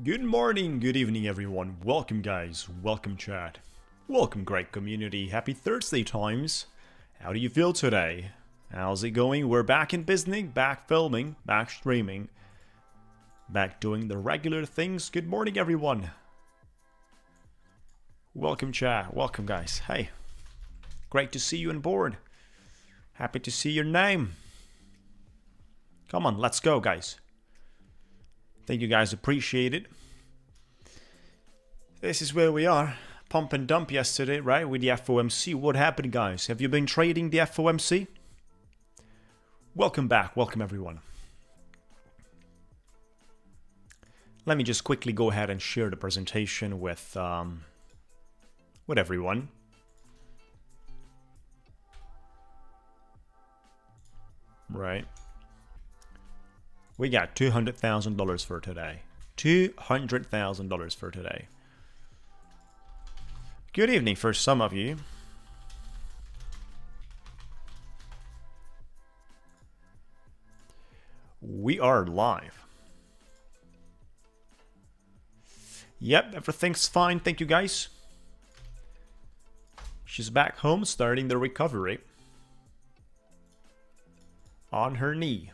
Good morning, good evening everyone. Welcome guys, welcome chat. Welcome great community. Happy Thursday times. How do you feel today? How's it going? We're back in business, back filming, back streaming, back doing the regular things. Good morning everyone. Welcome chat, welcome guys. Hey, great to see you on board. Happy to see your name. Come on, let's go guys. Thank you guys, appreciate it. This is where we are. Pump and dump yesterday, right, with the FOMC. What happened guys? Have you been trading the FOMC? Welcome back, welcome everyone. Let me just quickly go ahead and share the presentation with everyone. Right. We got $200,000 for today. $200,000 for today. Good evening for some of you. We are live. Yep, everything's fine. Thank you, guys. She's back home starting the recovery. On her knee.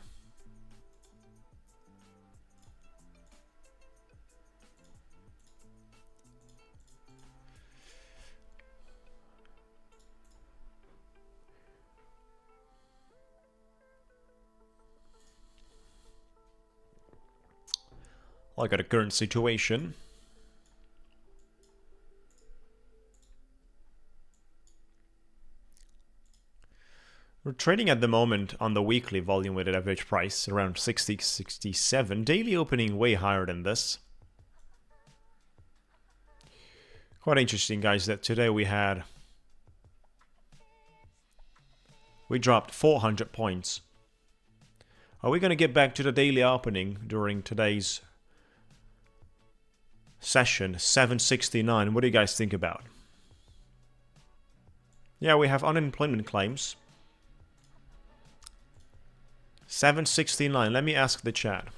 Look at the current situation. We're trading at the moment on the weekly volume weighted average price around 60, 67. Daily opening way higher than this. Quite interesting, guys, that today we dropped 400 points. Are we going to get back to the daily opening during today's session? 769. What do you guys think about? Yeah, we have unemployment claims. 769. Let me ask the chat.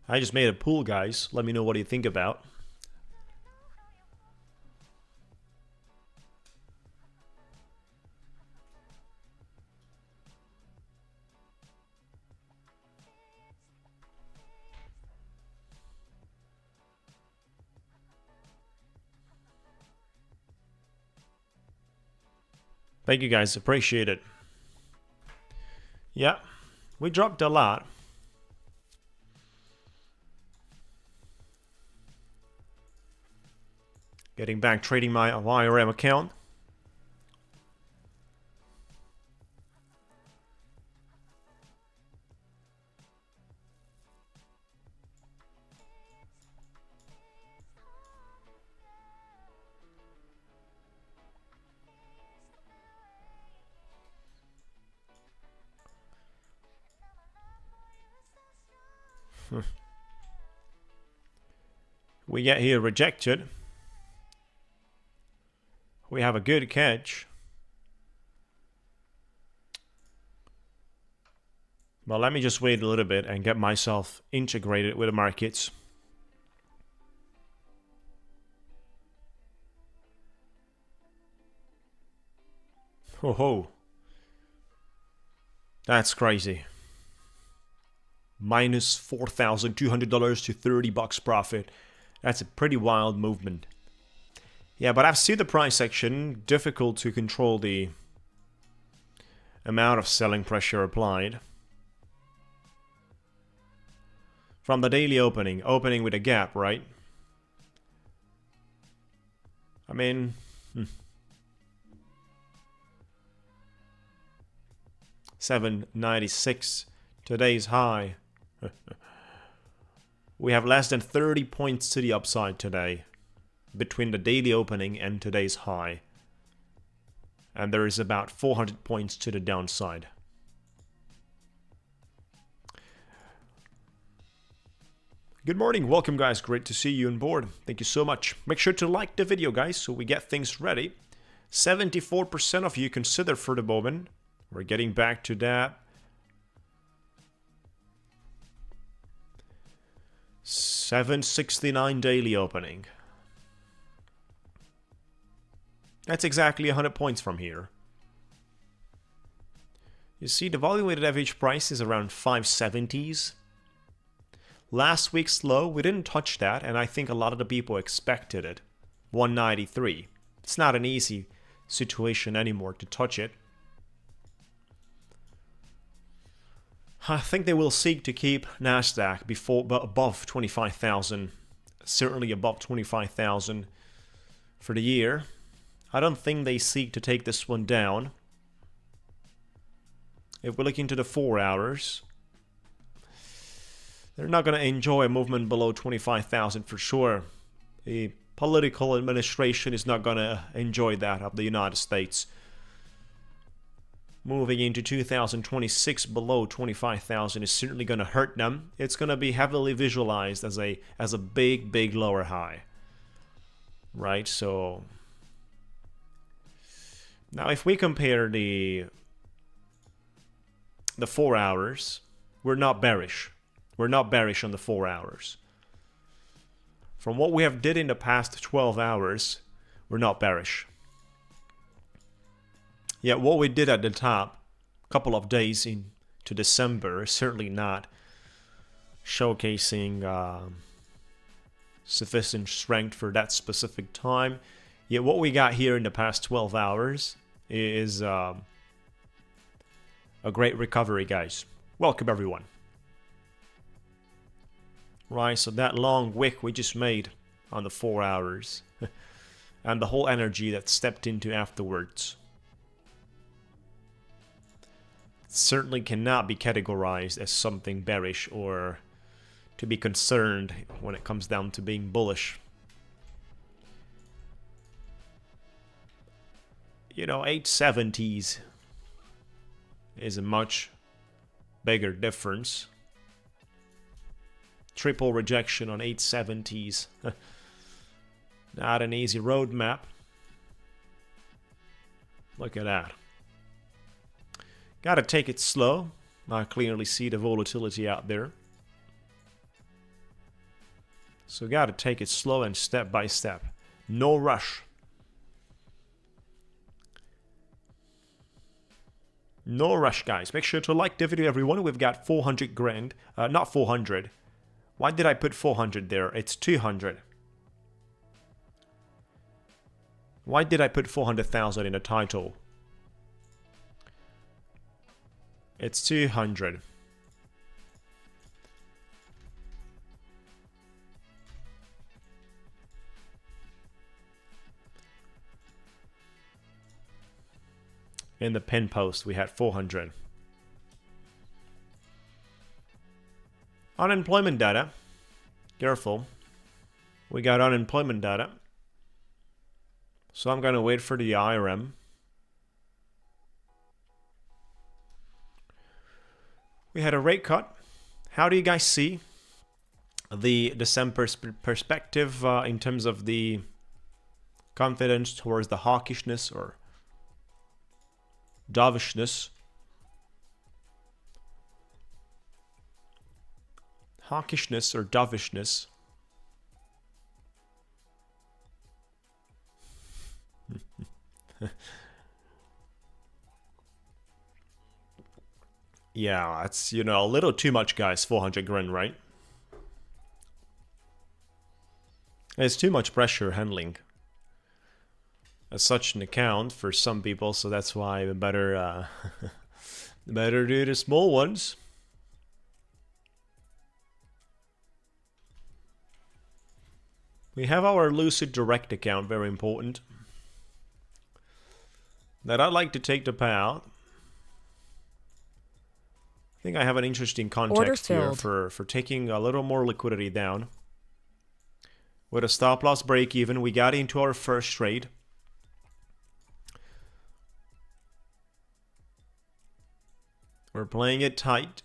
I just made a pool, guys. Let me know what you think about. Thank you guys, appreciate it. Yeah, we dropped a lot. Getting back trading my YRM account. We get here rejected. We have a good catch. Well, let me just wait a little bit and get myself integrated with the markets. Ho ho. That's crazy. Minus $4,200 to $30 profit. That's a pretty wild movement. Yeah, but I've seen the price action. Difficult to control the amount of selling pressure applied. From the daily opening with a gap, right? I mean... 796, today's high. We have less than 30 points to the upside today between the daily opening and today's high. And there is about 400 points to the downside. Good morning, welcome guys, great to see you on board. Thank you so much. Make sure to like the video guys so we get things ready. 74% of you consider for the moment. We're getting back to that. 769 daily opening. That's exactly 100 points from here. You see the volume weighted average price is around 570s. Last week's low, we didn't touch that, and I think a lot of the people expected it. 193. It's not an easy situation anymore to touch it. I think they will seek to keep Nasdaq above 25,000, certainly above 25,000 for the year. I don't think they seek to take this one down. If we look into the 4 hours, they're not going to enjoy a movement below 25,000 for sure. The political administration is not going to enjoy that of the United States. Moving into 2026 below 25,000 is certainly going to hurt them. It's going to be heavily visualized as a big lower high. Right? So now if we compare the 4 hours, we're not bearish. We're not bearish on the 4 hours. From what we have did in the past 12 hours, we're not bearish. Yet what we did at the top, a couple of days into December, is certainly not showcasing sufficient strength for that specific time. Yet what we got here in the past 12 hours is a great recovery, guys. Welcome, everyone. Right, so that long wick we just made on the 4 hours and the whole energy that stepped into afterwards certainly cannot be categorized as something bearish or to be concerned when it comes down to being bullish. You know, 870s is a much bigger difference. Triple rejection on 870s. Not an easy roadmap. Look at that. Gotta take it slow. I clearly see the volatility out there. So gotta take it slow and step by step. No rush. No rush, guys. Make sure to like the video, everyone. We've got 400 grand. Not 400. Why did I put 400 there? It's 200. Why did I put 400,000 in the title? It's 200. In the pin post, we had 400. Unemployment data. Careful. We got unemployment data. So I'm going to wait for the IRM. We had a rate cut. How do you guys see the December perspective in terms of the confidence towards the hawkishness or dovishness? Hawkishness or dovishness. Yeah, that's, you know, a little too much, guys. 400 grand, right? It's too much pressure handling as such an account for some people, so that's why we better better do the small ones. We have our Lucid Direct account, very important, that I'd like to take the payout. I think I have an interesting context here for taking a little more liquidity down. With a stop loss break even, we got into our first trade. We're playing it tight.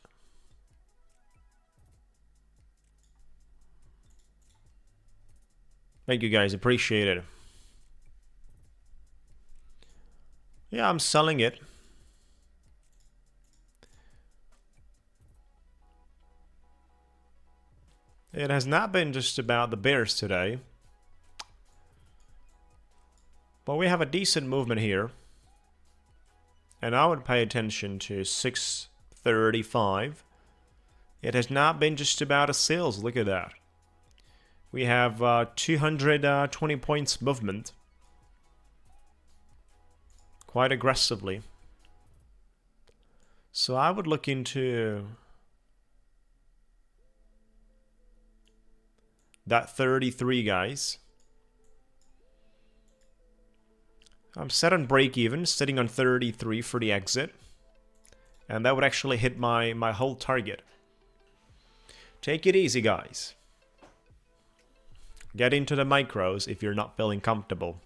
Thank you guys, appreciate it. Yeah, I'm selling it. It has not been just about the bears today. But we have a decent movement here. And I would pay attention to 635. It has not been just about a sales. Look at that. We have 220 points movement. Quite aggressively. So I would look into that 33, guys. I'm set on break even, sitting on 33 for the exit. And that would actually hit my hold target. Take it easy, guys. Get into the micros if you're not feeling comfortable.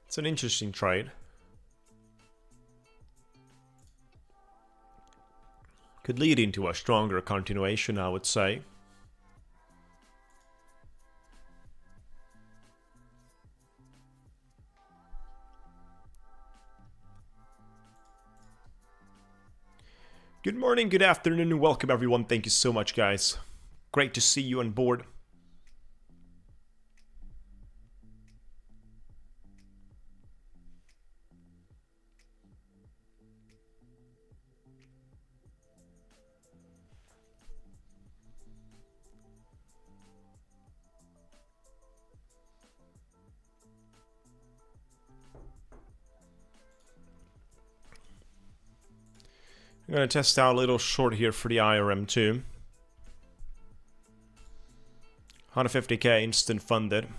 It's an interesting trade. Could lead into a stronger continuation, I would say. Good morning, good afternoon, and welcome everyone. Thank you so much, guys. Great to see you on board. I'm going to test out a little short here for the IRM too. 150k instant funded.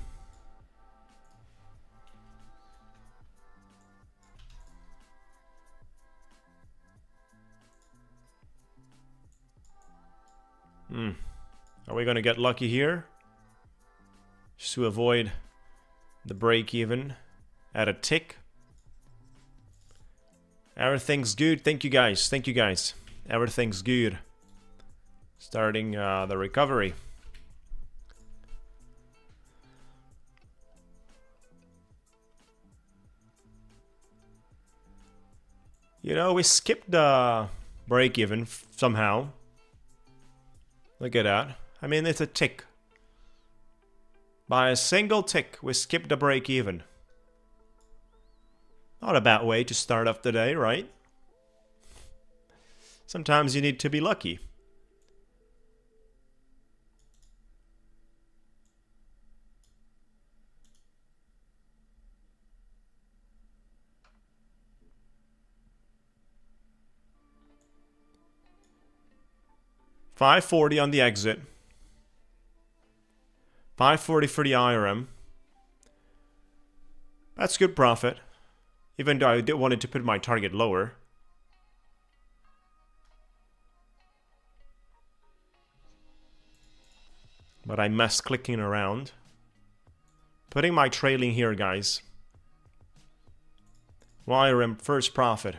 Are we going to get lucky here? Just to avoid the break even at a tick. Everything's good. Thank you guys. Thank you guys. Everything's good. Starting the recovery. You know, we skipped the break even somehow. Look at that. I mean, it's a tick. By a single tick, we skipped the break even. Not a bad way to start off the day, right? Sometimes you need to be lucky. $540 on the exit. $540 for the IRM. That's good profit. Even though I did wanted to put my target lower. But I messed clicking around. Putting my trailing here, guys. YRM first profit.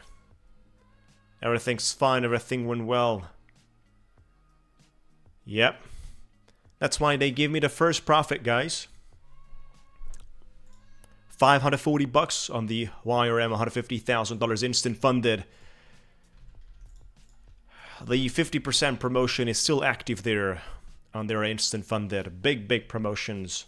Everything's fine, everything went well. Yep. That's why they give me the first profit, guys. $540 on the YRM, $150,000 instant funded. The 50% promotion is still active there on their instant funded. Big promotions.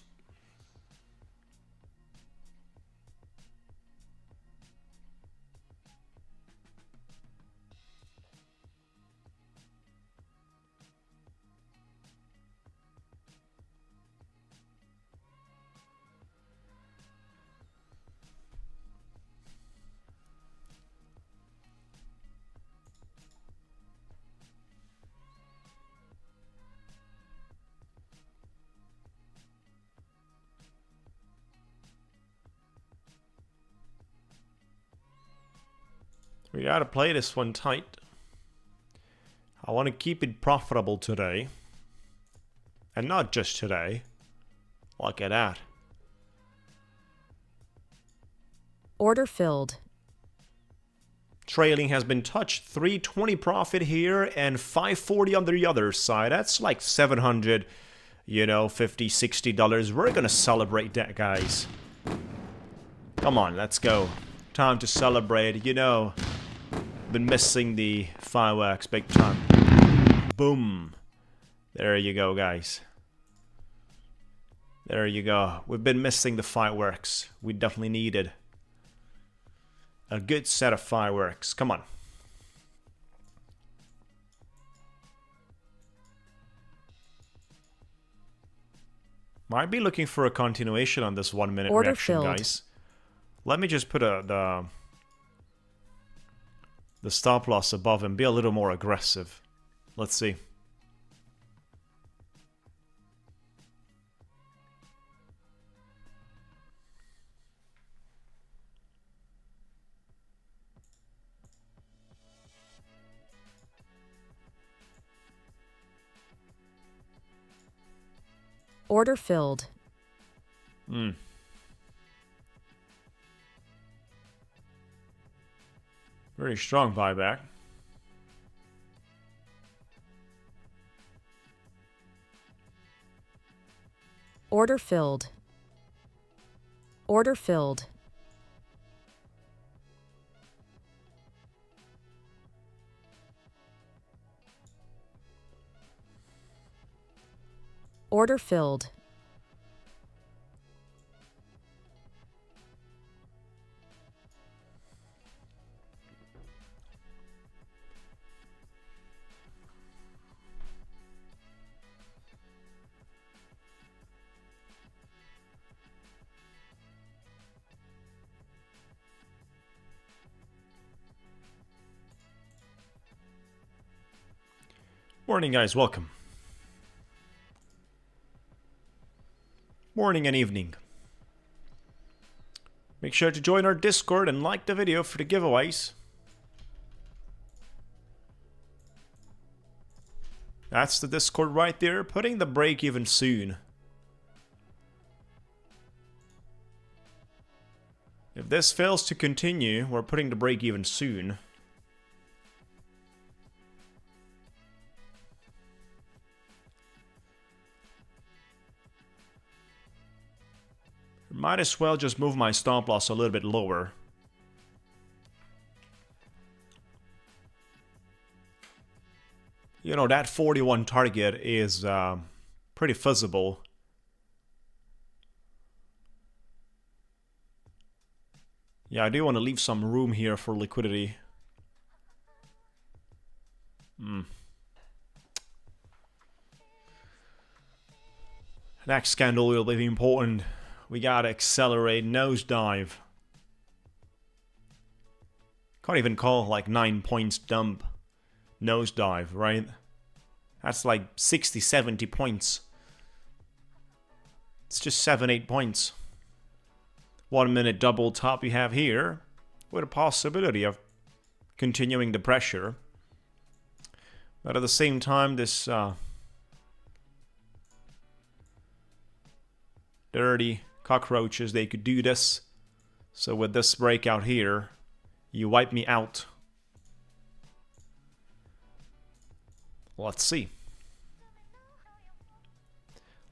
We gotta play this one tight. I want to keep it profitable today. And not just today. Look at that. Order filled. Trailing has been touched. 320 profit here and 540 on the other side. That's like 700, you know, $50, $60. We're gonna celebrate that, guys. Come on, let's go. Time to celebrate. You know, been missing the fireworks big time. Boom. There you go, guys. There you go. We've been missing the fireworks. We definitely needed a good set of fireworks. Come on. Might be looking for a continuation on this 1 minute Order reaction, filled. guys. Let me just put the stop loss above and be a little more aggressive. Let's see. Order filled. Very strong buyback. Order filled. Order filled. Order filled. Morning, guys. Welcome. Morning and evening. Make sure to join our Discord and like the video for the giveaways. That's the Discord right there, putting the break even soon. If this fails to continue, we're putting the break even soon. Might as well just move my stop loss a little bit lower. You know, that 41 target is pretty feasible. Yeah, I do want to leave some room here for liquidity. Next candle will be important. We gotta accelerate, nosedive. Can't even call like 9 points dump nosedive, right? That's like 60, 70 points. It's just 7, 8 points. 1 minute double top you have here, with a possibility of continuing the pressure. But at the same time, this dirty cockroaches, they could do this. So with this breakout here, you wipe me out. Let's see.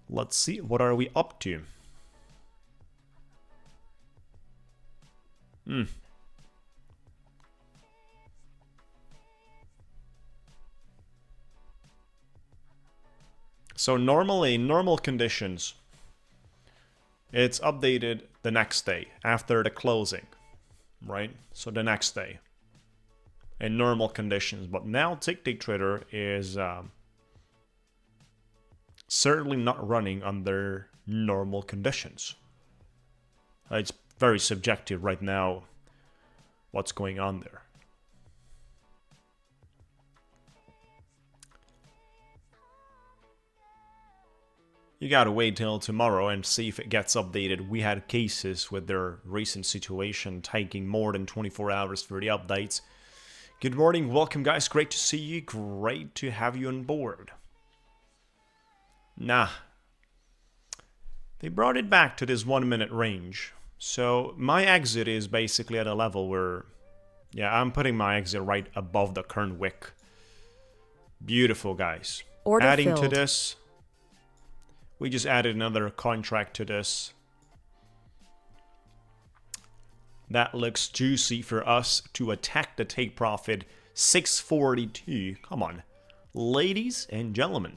Let's see, what are we up to? So normally, in normal conditions, it's updated the next day after the closing, right? So the next day in normal conditions. But now Ticktick Trader is certainly not running under normal conditions. It's very subjective right now what's going on there. You gotta wait till tomorrow and see if it gets updated. We had cases with their recent situation taking more than 24 hours for the updates. Good morning, welcome guys, great to see you, great to have you on board. Nah, They brought it back to this 1 minute range. So my exit is basically at a level where, yeah, I'm putting my exit right above the current wick. Beautiful, guys. Order Adding filled. to this, we just added another contract to this. That looks juicy for us to attack the take profit 642. Come on, ladies and gentlemen.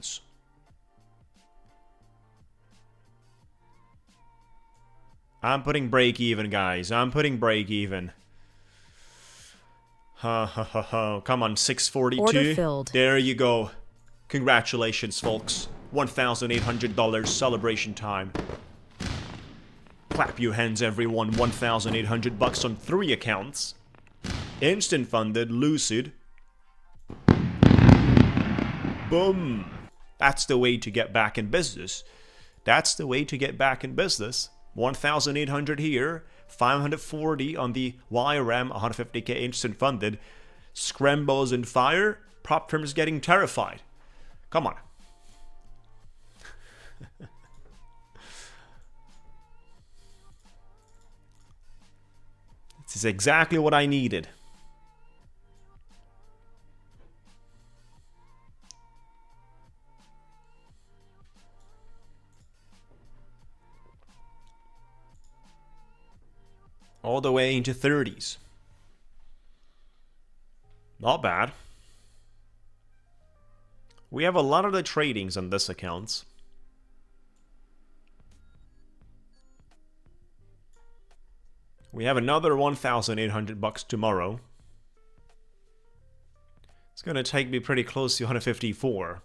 I'm putting break even, guys. I'm putting break even. Come on, 642. Order filled. There you go. Congratulations, folks. $1,800 celebration time. Clap your hands, everyone. 1,800 bucks on 3 accounts. Instant funded, Lucid. Boom. That's the way to get back in business. That's the way to get back in business. 1,800 here, 540 on the YRM, 150k instant funded. Scrambles and fire. Prop firms getting terrified. Come on. This is exactly what I needed. All the way into 30s. Not bad. We have a lot of the tradings on this account. We have another 1,800 bucks tomorrow. It's going to take me pretty close to 154.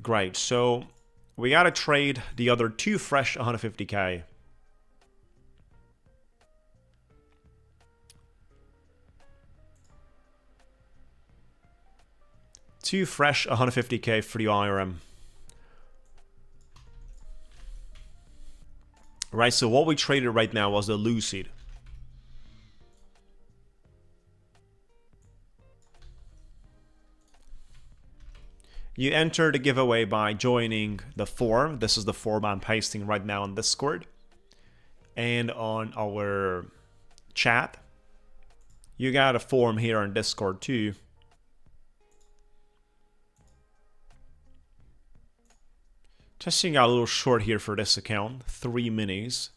Great, so we got to trade the other 2 fresh 150k. Two fresh 150k for the IRM. Right, so what we traded right now was the Lucid. You enter the giveaway by joining the form. This is the form I'm pasting right now on Discord. And on our chat. You got a form here on Discord too. Testing out a little short here for this account. 3 minis.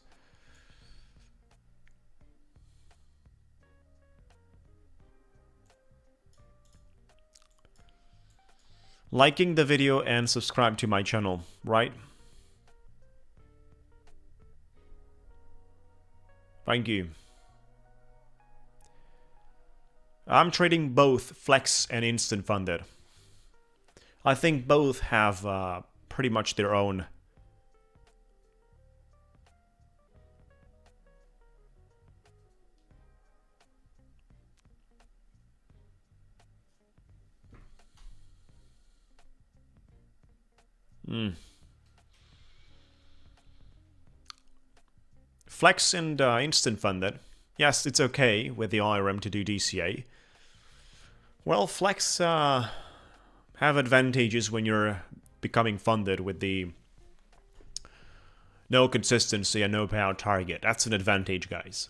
Liking the video and subscribe to my channel, right? Thank you. I'm trading both Flex and Instant Funded. I think both have pretty much their own Flex and Instant Funded. Yes, it's okay with the IRM to do DCA. Well, Flex have advantages when you're becoming funded with the no consistency and no payout target. That's an advantage, guys.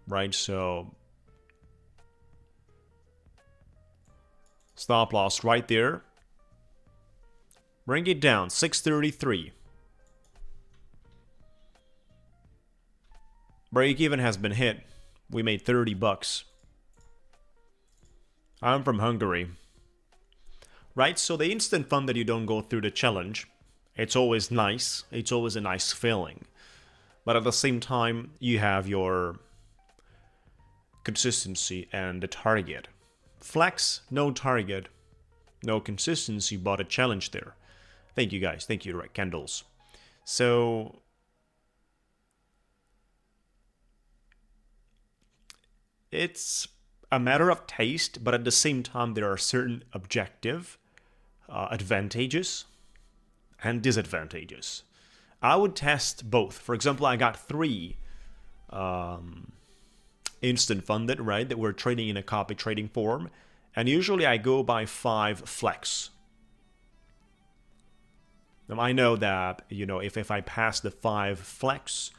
Right, so stop loss right there. Bring it down, 633. Break even has been hit. We made 30 bucks. I'm from Hungary. Right, so the instant fund that you don't go through the challenge, it's always nice. It's always a nice feeling. But at the same time, you have your consistency and the target. Flex, no target, no consistency, but a challenge there. Thank you guys. Thank you, Red Candles. So it's a matter of taste, but at the same time, there are certain objective advantages and disadvantages. I would test both. For example, I got 3 instant funded, right, that we're trading in a copy trading form, and usually I go by 5 flex. Now, I know that, you know, if I pass the 5 flex,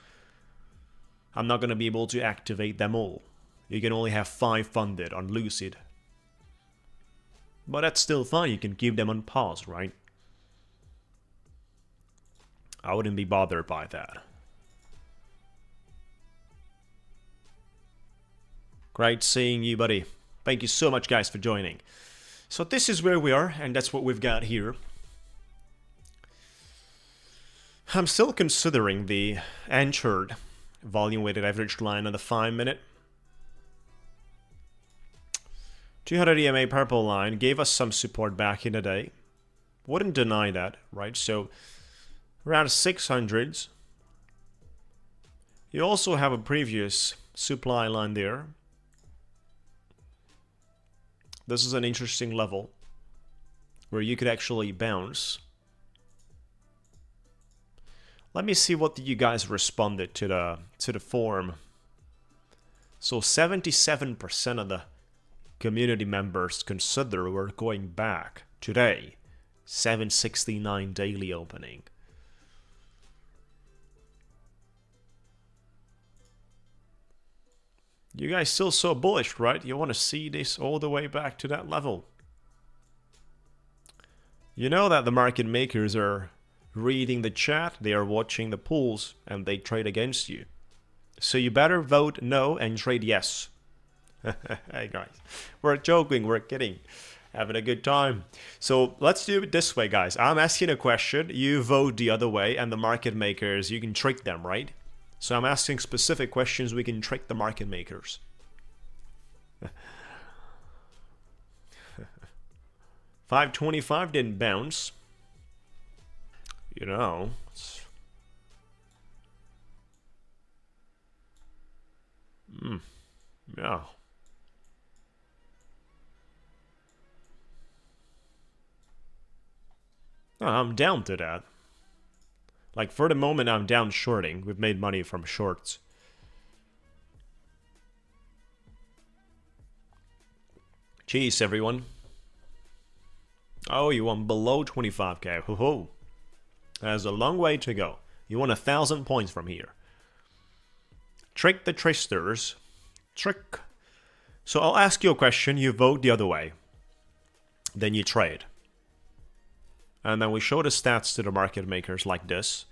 I'm not going to be able to activate them all. You can only have 5 funded on Lucid. But that's still fine, you can keep them on pause, right? I wouldn't be bothered by that. Great seeing you, buddy. Thank you so much, guys, for joining. So this is where we are, and that's what we've got here. I'm still considering the anchored volume-weighted average line on the 5-minute. 200 EMA purple line gave us some support back in the day. Wouldn't deny that, right? So around 600s. You also have a previous supply line there. This is an interesting level where you could actually bounce. Let me see what you guys responded to the forum. So 77% of the community members consider we're going back today. 769 daily opening. You guys still so bullish, right? You want to see this all the way back to that level. You know that the market makers are reading the chat, they are watching the pools, and they trade against you. So you better vote no and trade yes. Hey guys, we're joking, we're kidding, having a good time. So let's do it this way, guys. I'm asking a question, you vote the other way, and the market makers, you can trick them, right? So I'm asking specific questions, we can trick the market makers. 525 didn't bounce. You know, yeah. No, I'm down to that. Like, for the moment, I'm down shorting. We've made money from shorts. Jeez, everyone. Oh, you want below 25k. Ho ho. There's a long way to go. You want 1,000 points from here. Trick the tricksters. Trick. So I'll ask you a question. You vote the other way. Then you trade. And then we show the stats to the market makers like this.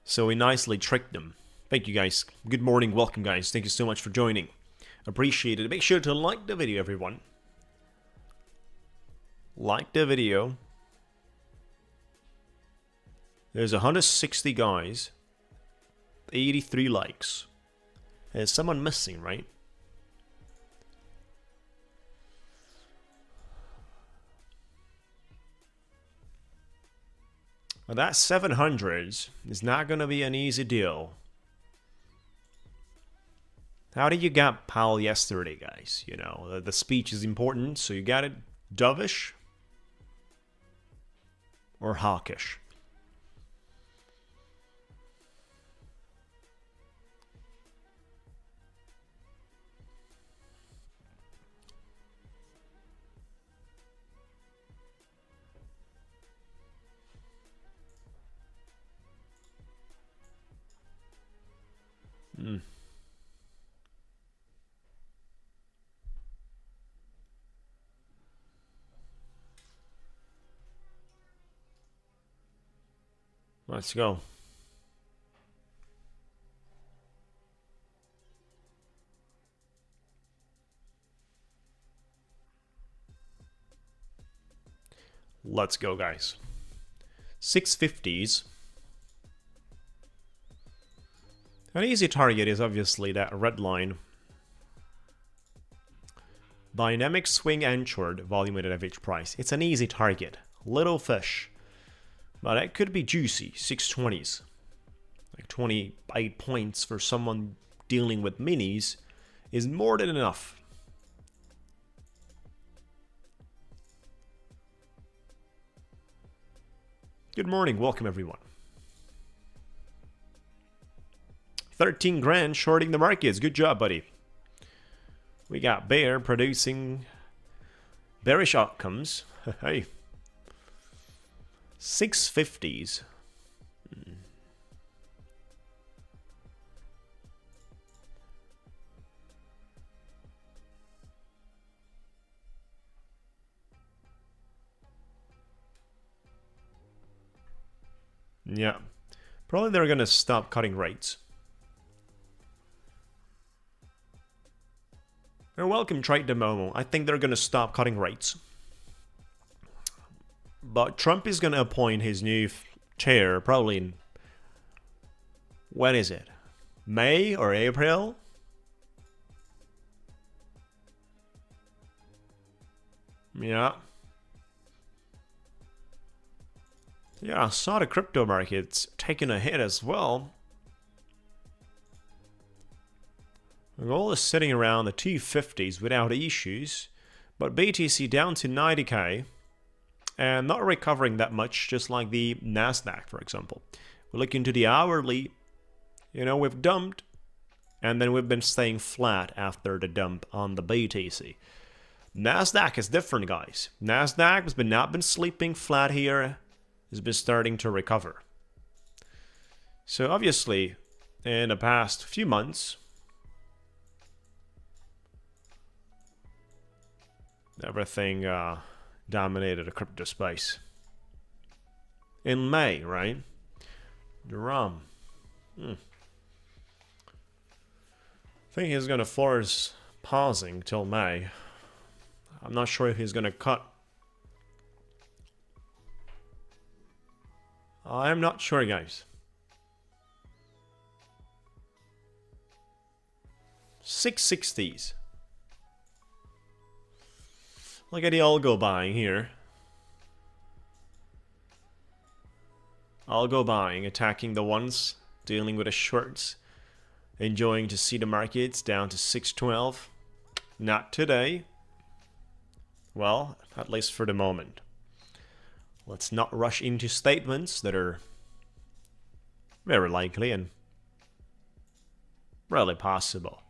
So we nicely tricked them. Thank you guys. Good morning. Welcome guys. Thank you so much for joining. Appreciate it. Make sure to like the video, everyone. Like the video. There's 160 guys. 83 likes. There's someone missing, right? Well, that 700s is not going to be an easy deal. How did you get Powell yesterday, guys? You know, the speech is important, so you got it dovish or hawkish? Let's go. Let's go, guys. 650s. An easy target is obviously that red line. Dynamic swing anchored volume weighted average price. It's an easy target. Little fish. But it could be juicy. 620s. Like 28 points for someone dealing with minis is more than enough. Good morning, welcome everyone. 13 grand shorting the markets. Good job, buddy. We got bear producing bearish outcomes. Hey. 650s. Yeah. Probably they're going to stop cutting rates. You're welcome, Trade the Momo. I think they're going to stop cutting rates. But Trump is going to appoint his new chair probably in... When is it? May or April? Yeah. Yeah, I saw the crypto markets taking a hit as well. Gold is sitting around the 250s without issues, but BTC down to 90k and not recovering that much, just like the Nasdaq, for example. We look into the hourly, we've dumped, and then we've been staying flat after the dump on the BTC. Nasdaq is different, guys. Nasdaq has not been sleeping flat here. It's been starting to recover. So obviously, in the past few months, everything dominated the crypto space. In May, right? The ROM. I think he's going to force pausing till May. I'm not sure if he's going to cut. I'm not sure, guys. 660s. Look at the algo buying here. Algo buying, attacking the ones, dealing with the shorts, enjoying to see the markets down to 612. Not today. Well, at least for the moment. Let's not rush into statements that are very likely and really possible.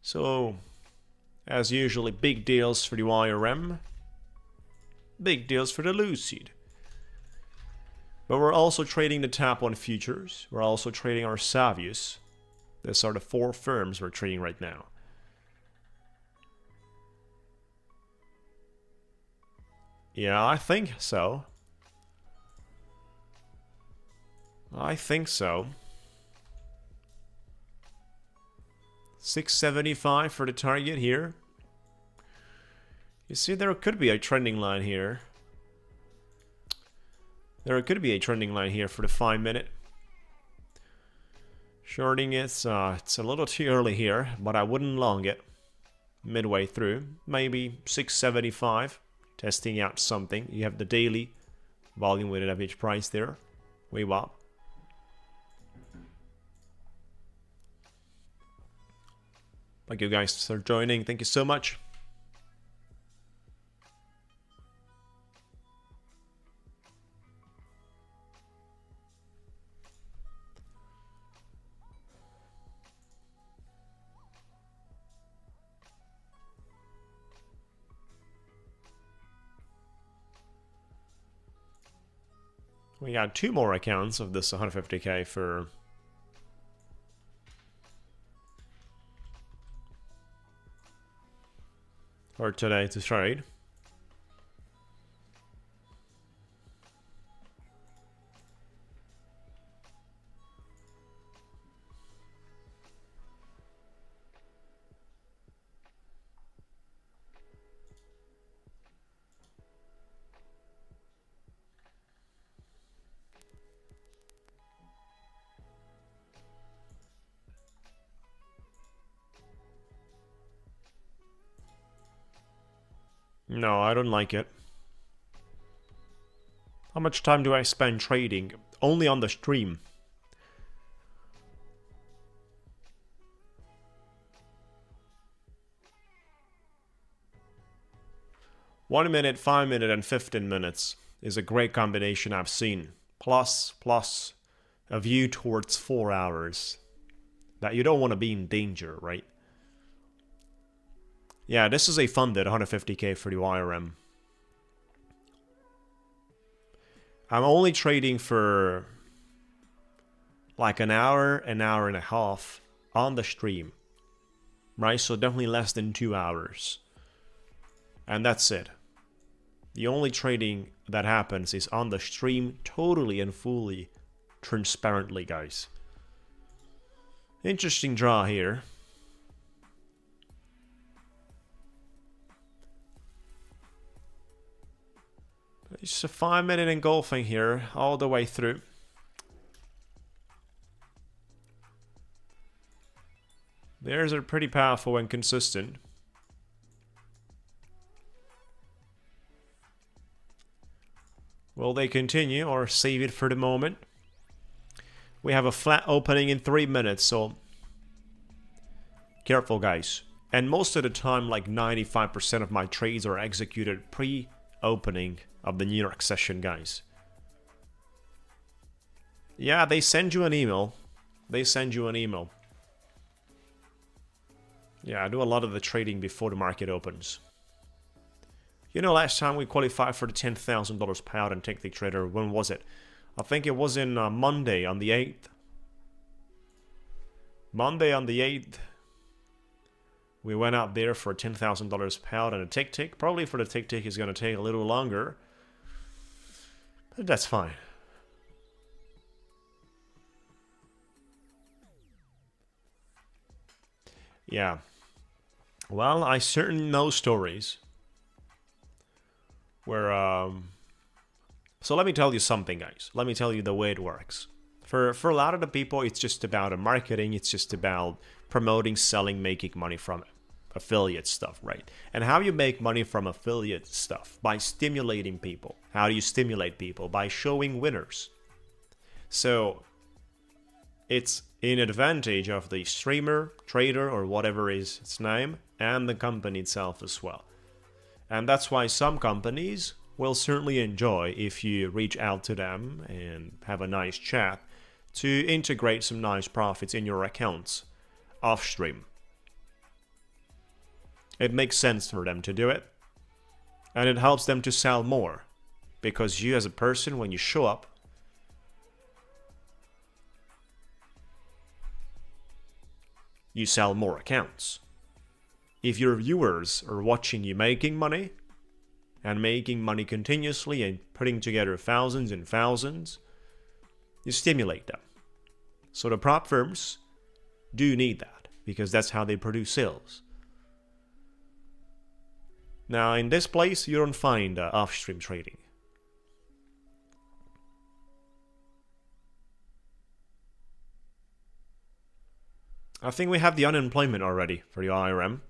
So, as usually, big deals for the YRM, big deals for the Lucid. But we're also trading the Tap 1 futures. We're also trading our Savius. These are the 4 firms we're trading right now. Yeah, I think so. I think so. 675 for the target here. You see, there could be a trending line here. There could be a trending line here for the 5-minute. Shorting it's a little too early here, but I wouldn't long it. Midway through, maybe 675. Testing out something. You have the daily volume weighted average price there. VWAP. Thank you guys for joining. Thank you so much. We got 2 more accounts of this 150k for today to trade. No, I don't like it. How much time do I spend trading? Only on the stream. One minute, 5 minutes, and 15 minutes is a great combination I've seen. Plus a view towards 4 hours. that you don't want to be in danger, right? Yeah, this is a funded 150k for the YRM. I'm only trading for like an hour and a half on the stream, right? So definitely less than 2 hours. And that's it. The only trading that happens is on the stream, totally and fully transparently, guys. Interesting draw here. It's a 5-minute engulfing here, all the way through. Theirs are pretty powerful and consistent. Will they continue or save it for the moment? We have a flat opening in 3 minutes, so careful, guys. And most of the time, like 95% of my trades are executed pre-opening of the New York session, guys. Yeah, they send you an email. They send you an email. Yeah, I do a lot of the trading before the market opens. You know, last time we qualified for the $10,000 payout in Ticktick Trader, when was it? I think it was in Monday on the 8th. Monday on the 8th. We went out there for a $10,000 payout and a Ticktick. Probably for the Ticktick is going to take a little longer. But that's fine. Yeah. Well, I certainly know stories where so let me tell you something, guys. Let me tell you the way it works. For a lot of the people, it's just about marketing. It's just about promoting, selling, making money from affiliate stuff, right? And how you make money from affiliate stuff? By stimulating people. How do you stimulate people? By showing winners. So it's an advantage of the streamer, trader, or whatever is its name, and the company itself as well. And that's why some companies will certainly enjoy if you reach out to them and have a nice chat to integrate some nice profits in your accounts off stream. It makes sense for them to do it, and it helps them to sell more, because you as a person, when you show up, you sell more accounts. If your viewers are watching you making money, and making money continuously and putting together thousands and thousands, you stimulate them. So the prop firms do need that, because that's how they produce sales. Now in this place, you don't find off-stream trading. I think we have the unemployment already for the IRM.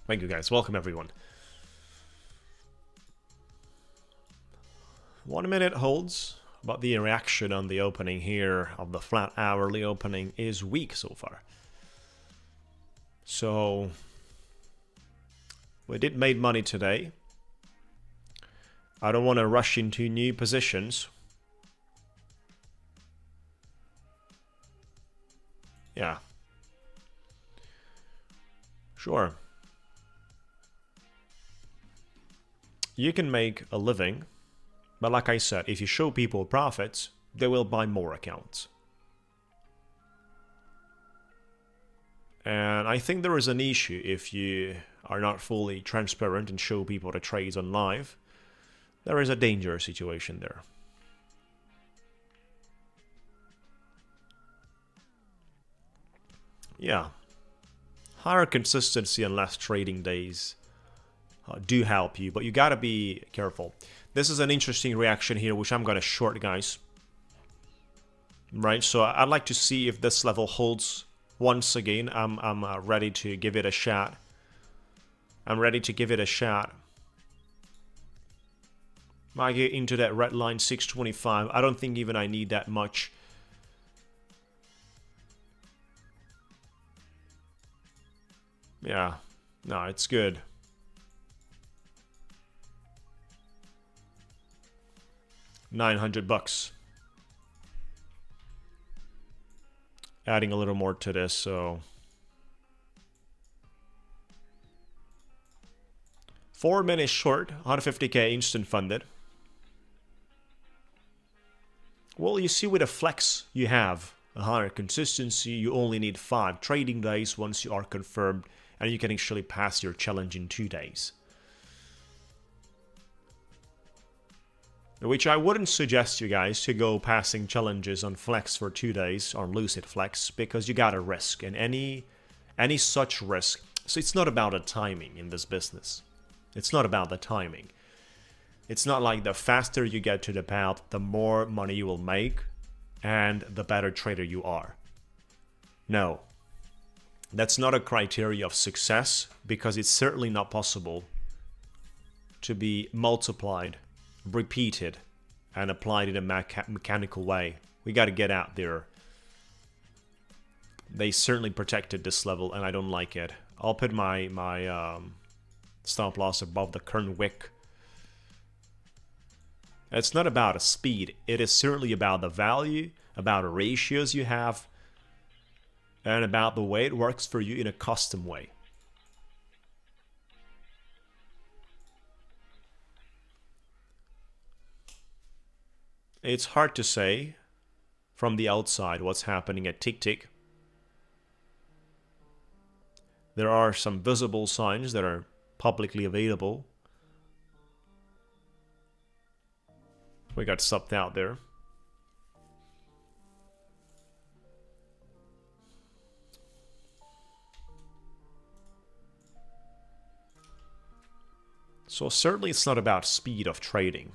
Thank you, guys. Welcome, everyone. 1 minute holds, but the reaction on the opening here of the flat hourly opening is weak so far. So we did make money today. I don't want to rush into new positions. Yeah. Sure. You can make a living, but like I said, if you show people profits, they will buy more accounts. And I think there is an issue if you are not fully transparent and show people the trades on live. There is a dangerous situation there. Yeah. Higher consistency and less trading days do help you, but you gotta be careful. This is an interesting reaction here, which I'm gonna short, guys. Right, so I'd like to see if this level holds once again. I'm ready to give it a shot I'm ready to give it a shot. Might get into that red line 625. I don't think even I need that much. Yeah, no, it's good. $900. Adding a little more to this, so 4 minutes short, 150k instant funded. Well, you see with a flex you have a higher consistency. You only need 5 trading days once you are confirmed, and you can actually pass your challenge in 2 days. Which I wouldn't suggest you guys to go passing challenges on Flex for 2 days, on Lucid Flex, because you gotta risk, and any such risk. So it's not about the timing in this business. It's not about the timing. It's not like the faster you get to the payout, the more money you will make, and the better trader you are. No. That's not a criteria of success, because it's certainly not possible to be multiplied, repeated, and applied in a mechanical way. We got to get out there. They certainly protected this level, and I don't like it. I'll put my stop loss above the current wick. It's not about a speed. It is certainly about the value, about the ratios you have, and about the way it works for you in a custom way. It's hard to say from the outside what's happening at Ticktick. There are some visible signs that are publicly available. We got stopped out there. So certainly it's not about speed of trading.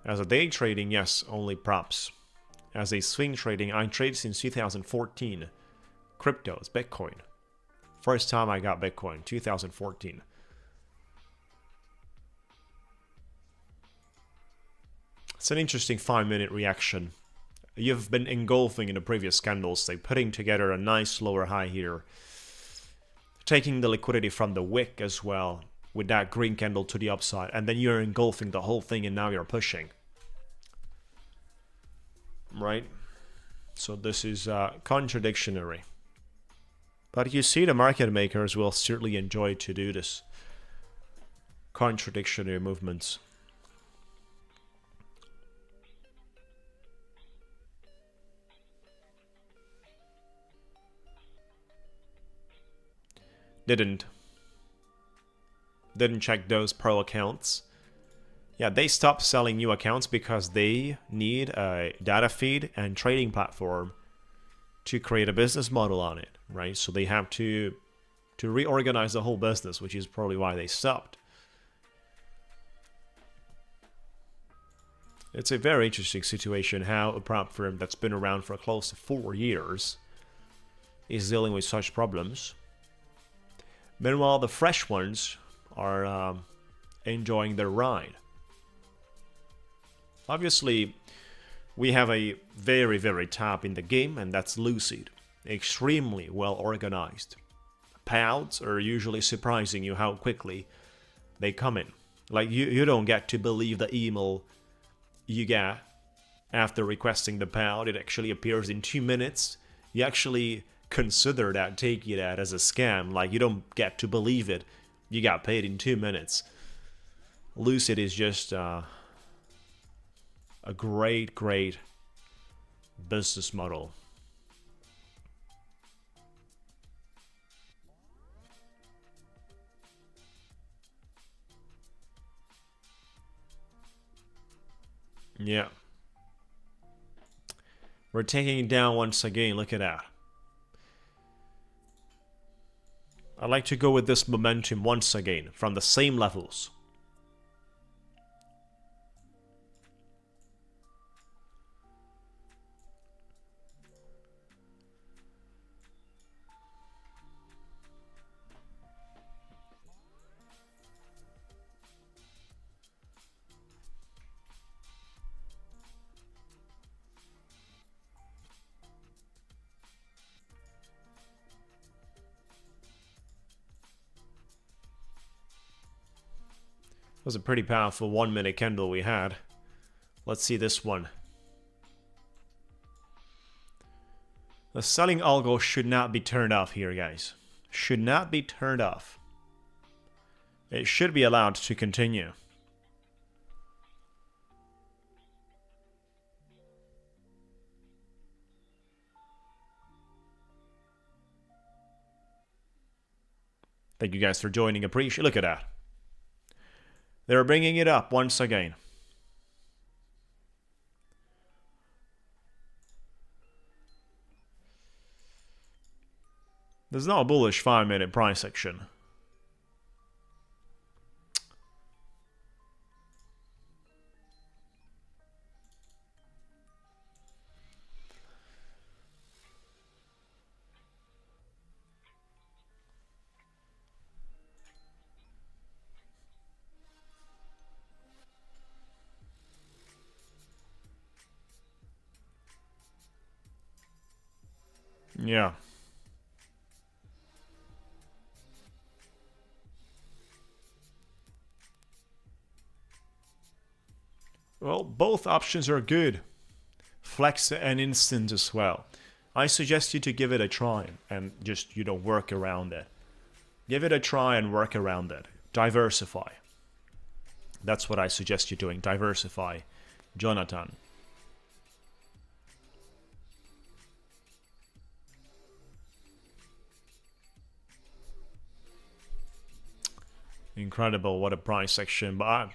As a day trading, yes, only props. As a swing trading, I trade since 2014. Cryptos, Bitcoin. First time I got Bitcoin, 2014. It's an interesting 5-minute reaction. You've been engulfing in the previous candles, they putting together a nice lower high here. Taking the liquidity from the wick as well, with that green candle to the upside, and then you're engulfing the whole thing and now you're pushing. Right? So this is contradictory. But you see the market makers will certainly enjoy to do this. Contradictory movements. Didn't check those pro accounts. Yeah, they stopped selling new accounts because they need a data feed and trading platform to create a business model on it, right? So they have to reorganize the whole business, which is probably why they stopped. It's a very interesting situation how a prop firm that's been around for close to 4 years is dealing with such problems. Meanwhile, the fresh ones are enjoying their ride. Obviously, we have a very, very top in the game, and that's Lucid. Extremely well organized. Payouts are usually surprising you how quickly they come in. Like, you don't get to believe the email you get after requesting the payout. It actually appears in 2 minutes. You actually consider that, take it as a scam. Like, you don't get to believe it. You got paid in 2 minutes. Lucid is just a great business model. Yeah. We're taking it down once again. Look at that. I like to go with this momentum once again from the same levels. was a pretty powerful 1 minute candle we had. Let's see this one. The selling algo should not be turned off here, guys. Should not be turned off. It should be allowed to continue. Thank you guys for joining. Appreciate. Look at that. They're bringing it up once again. There's no bullish 5 minute price action. Yeah. Well, both options are good. Flex and instant as well. I suggest you to give it a try and just, work around it. Give it a try and work around it. Diversify. That's what I suggest you doing. Diversify. Jonathan. Incredible, what a price action. But I,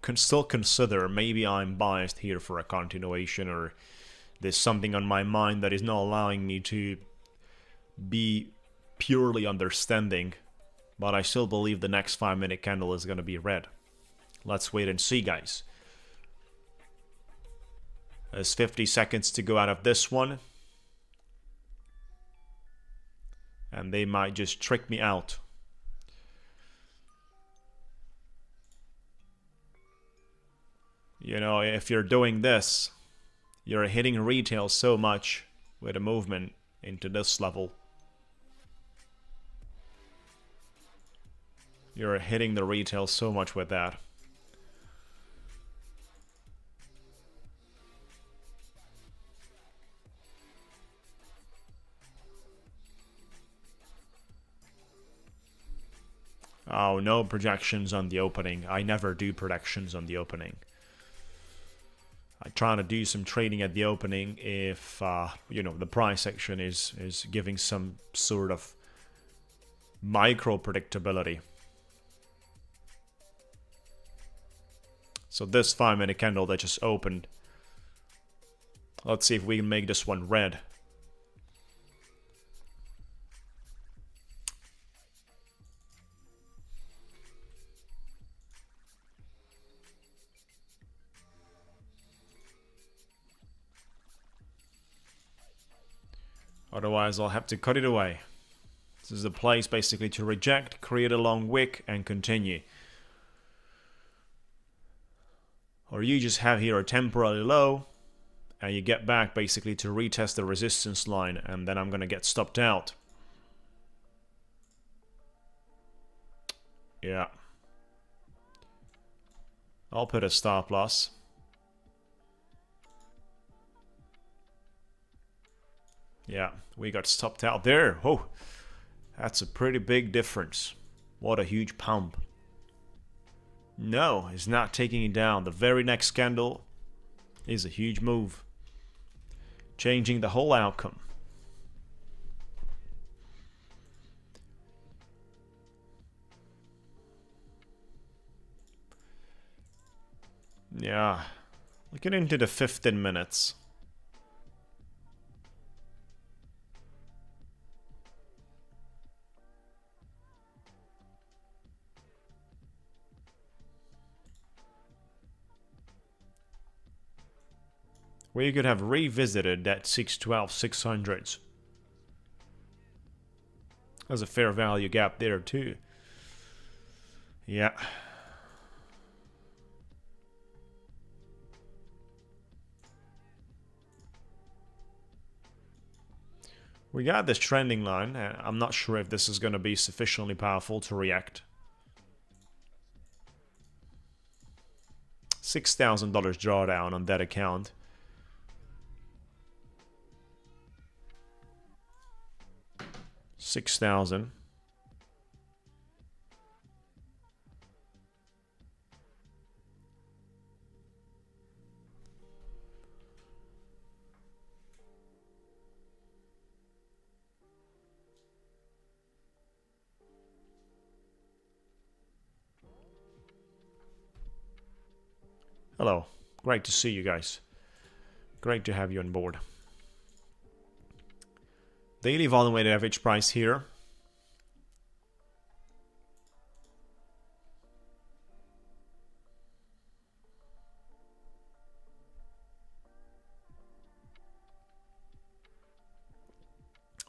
can still consider maybe I'm biased here for a continuation, or there's something on my mind that is not allowing me to be purely understanding. But I still believe the next 5 minute candle is going to be red. Let's wait and see, guys. There's 50 seconds to go out of this one. And they might just trick me out. If you're doing this, you're hitting retail so much with a movement into this level. You're hitting the retail so much with that. Oh, no projections on the opening. I never do projections on the opening. I try to do some trading at the opening if, the price action is giving some sort of micro predictability. So this 5 minute candle that just opened, let's see if we can make this one red. Otherwise, I'll have to cut it away. This is the place basically to reject, create a long wick, and continue. Or you just have here a temporary low, and you get back basically to retest the resistance line, and then I'm going to get stopped out. Yeah. I'll put a stop loss. Yeah, we got stopped out there. Oh, that's a pretty big difference. What a huge pump. No, it's not taking it down. The very next candle is a huge move, changing the whole outcome. Yeah, looking into the 15 minutes. We could have revisited that 612 600s. There's a fair value gap there too. Yeah. We got this trending line. I'm not sure if this is going to be sufficiently powerful to react. $6,000 drawdown on that account. $6,000. Hello, great to see you guys. Great to have you on board. Daily volume weighted average price here.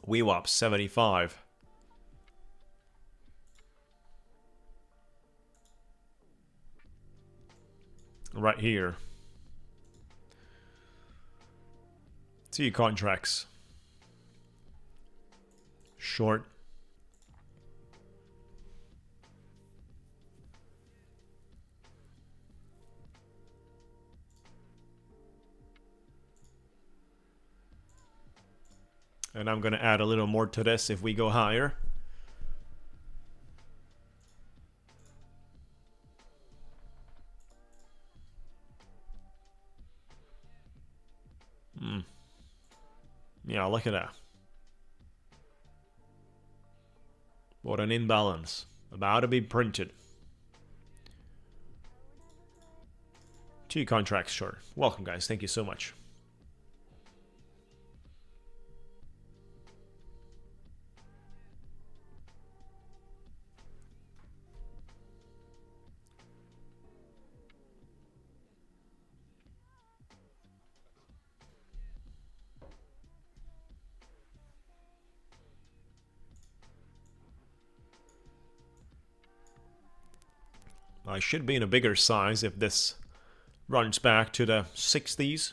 VWAP 75. Right here. 2 contracts. Short. And I'm going to add a little more to this if we go higher. Yeah, look at that. What an imbalance. About to be printed. 2 contracts short. Welcome, guys. Thank you so much. I should be in a bigger size if this runs back to the 60s.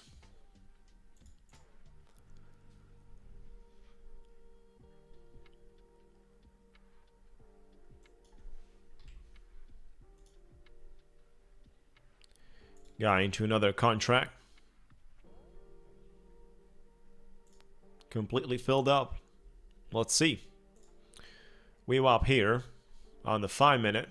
Guy into another contract. Completely filled up. Let's see. VWAP here on the 5-minute.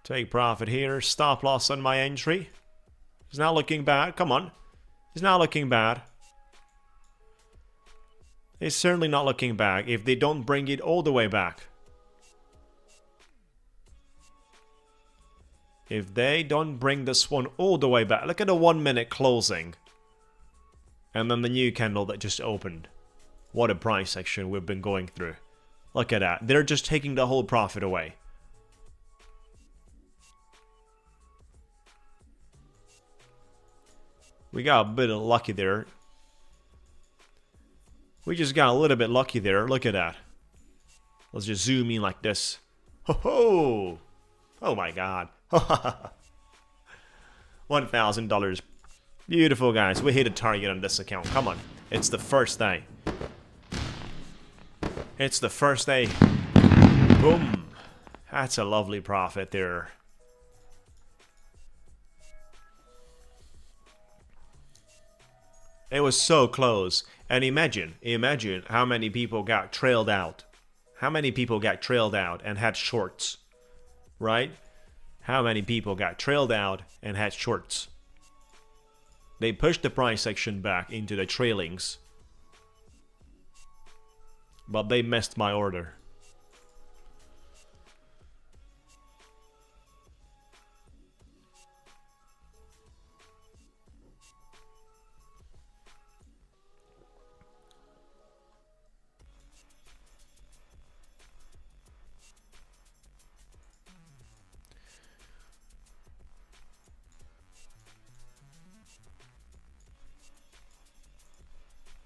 Take profit here. Stop loss on my entry. It's not looking bad. Come on. It's not looking bad. It's certainly not looking bad if they don't bring it all the way back. If they don't bring this one all the way back. Look at the 1-minute closing. And then the new candle that just opened. What a price action we've been going through. Look at that. They're just taking the whole profit away. We got a bit of lucky there. We just got a little bit lucky there. Look at that. Let's just zoom in like this. Ho ho! Oh my god. $1,000. Beautiful, guys. We hit a target on this account. Come on. It's the first day. It's the first day. Boom. That's a lovely profit there. It was so close. And imagine how many people got trailed out. How many people got trailed out and had shorts. Right? How many people got trailed out and had shorts. They pushed the price action back into the trailings. But they missed my order.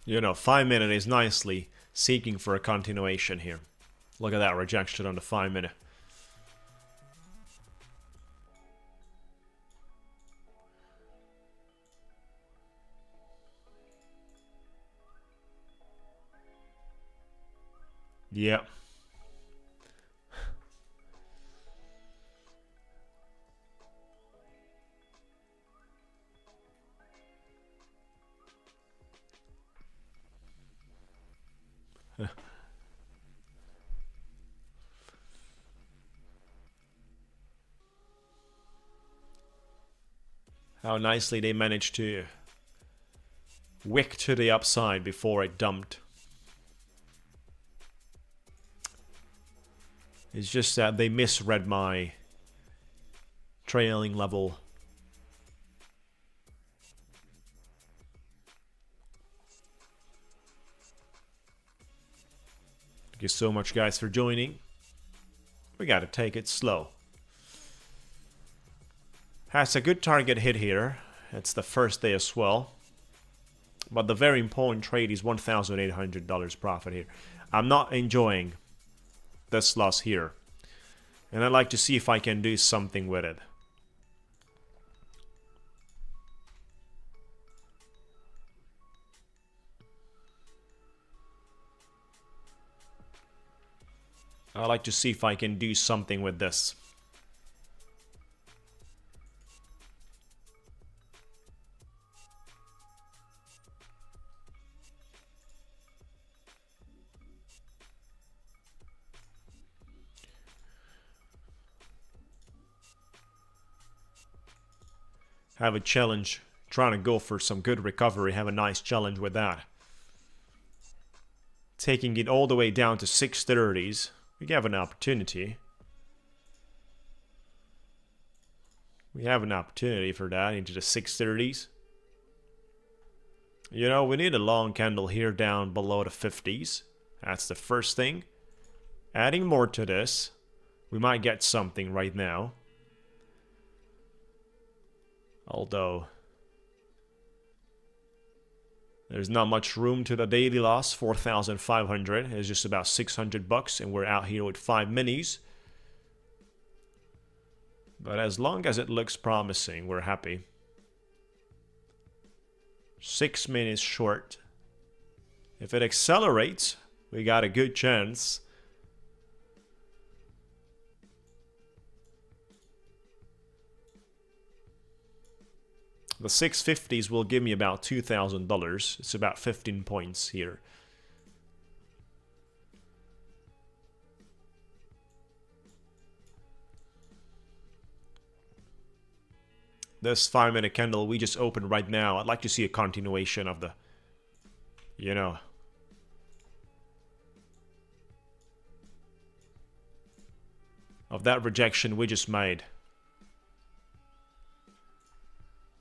You know, 5-minute is nicely seeking for a continuation here. Look at that rejection on the 5-minute. Yeah. How nicely they managed to wick to the upside before it dumped. It's just that they misread my trailing level. Thank you so much, guys, for joining. We gotta take it slow. Has a good target hit here. It's the first day as well. But the very important trade is $1,800 profit here. I'm not enjoying this loss here. And I'd like to see if I can do something with it. I'd like to see if I can do something with this. Have a challenge, trying to go for some good recovery, have a nice challenge with that. Taking it all the way down to 630s, we have an opportunity. We have an opportunity for that into the 630s. You know, we need a long candle here down below the 50s. That's the first thing. Adding more to this, we might get something right now. Although there's not much room to the daily loss. 4,500 is just about 600 bucks, and we're out here with 5 minis. But as long as it looks promising, we're happy. 6 minutes short. If it accelerates, we got a good chance. The 650s will give me about $2,000. It's about 15 points here. This 5-minute candle we just opened right now, I'd like to see a continuation of the, you know, of that rejection we just made.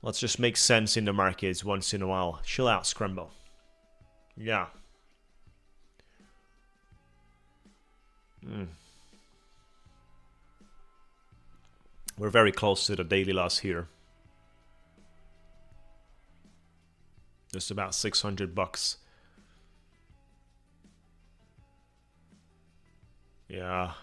Let's just make sense in the markets once in a while. Chill out, Scramble. Yeah. We're very close to the daily loss here. Just about 600 bucks. Yeah.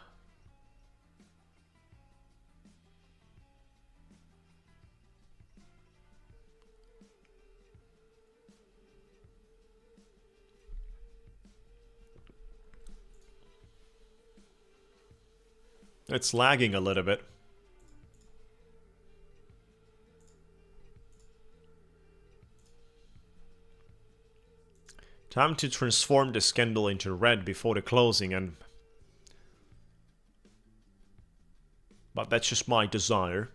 It's lagging a little bit. Time to transform this candle into red before the closing, and but that's just my desire.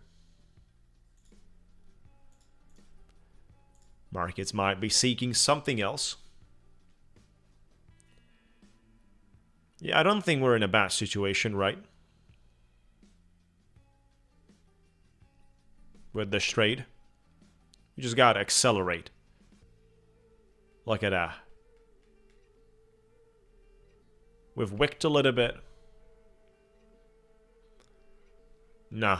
Markets might be seeking something else. Yeah, I don't think we're in a bad situation, right? With this trade. You just gotta accelerate. Look at that. We've wicked a little bit. Nah.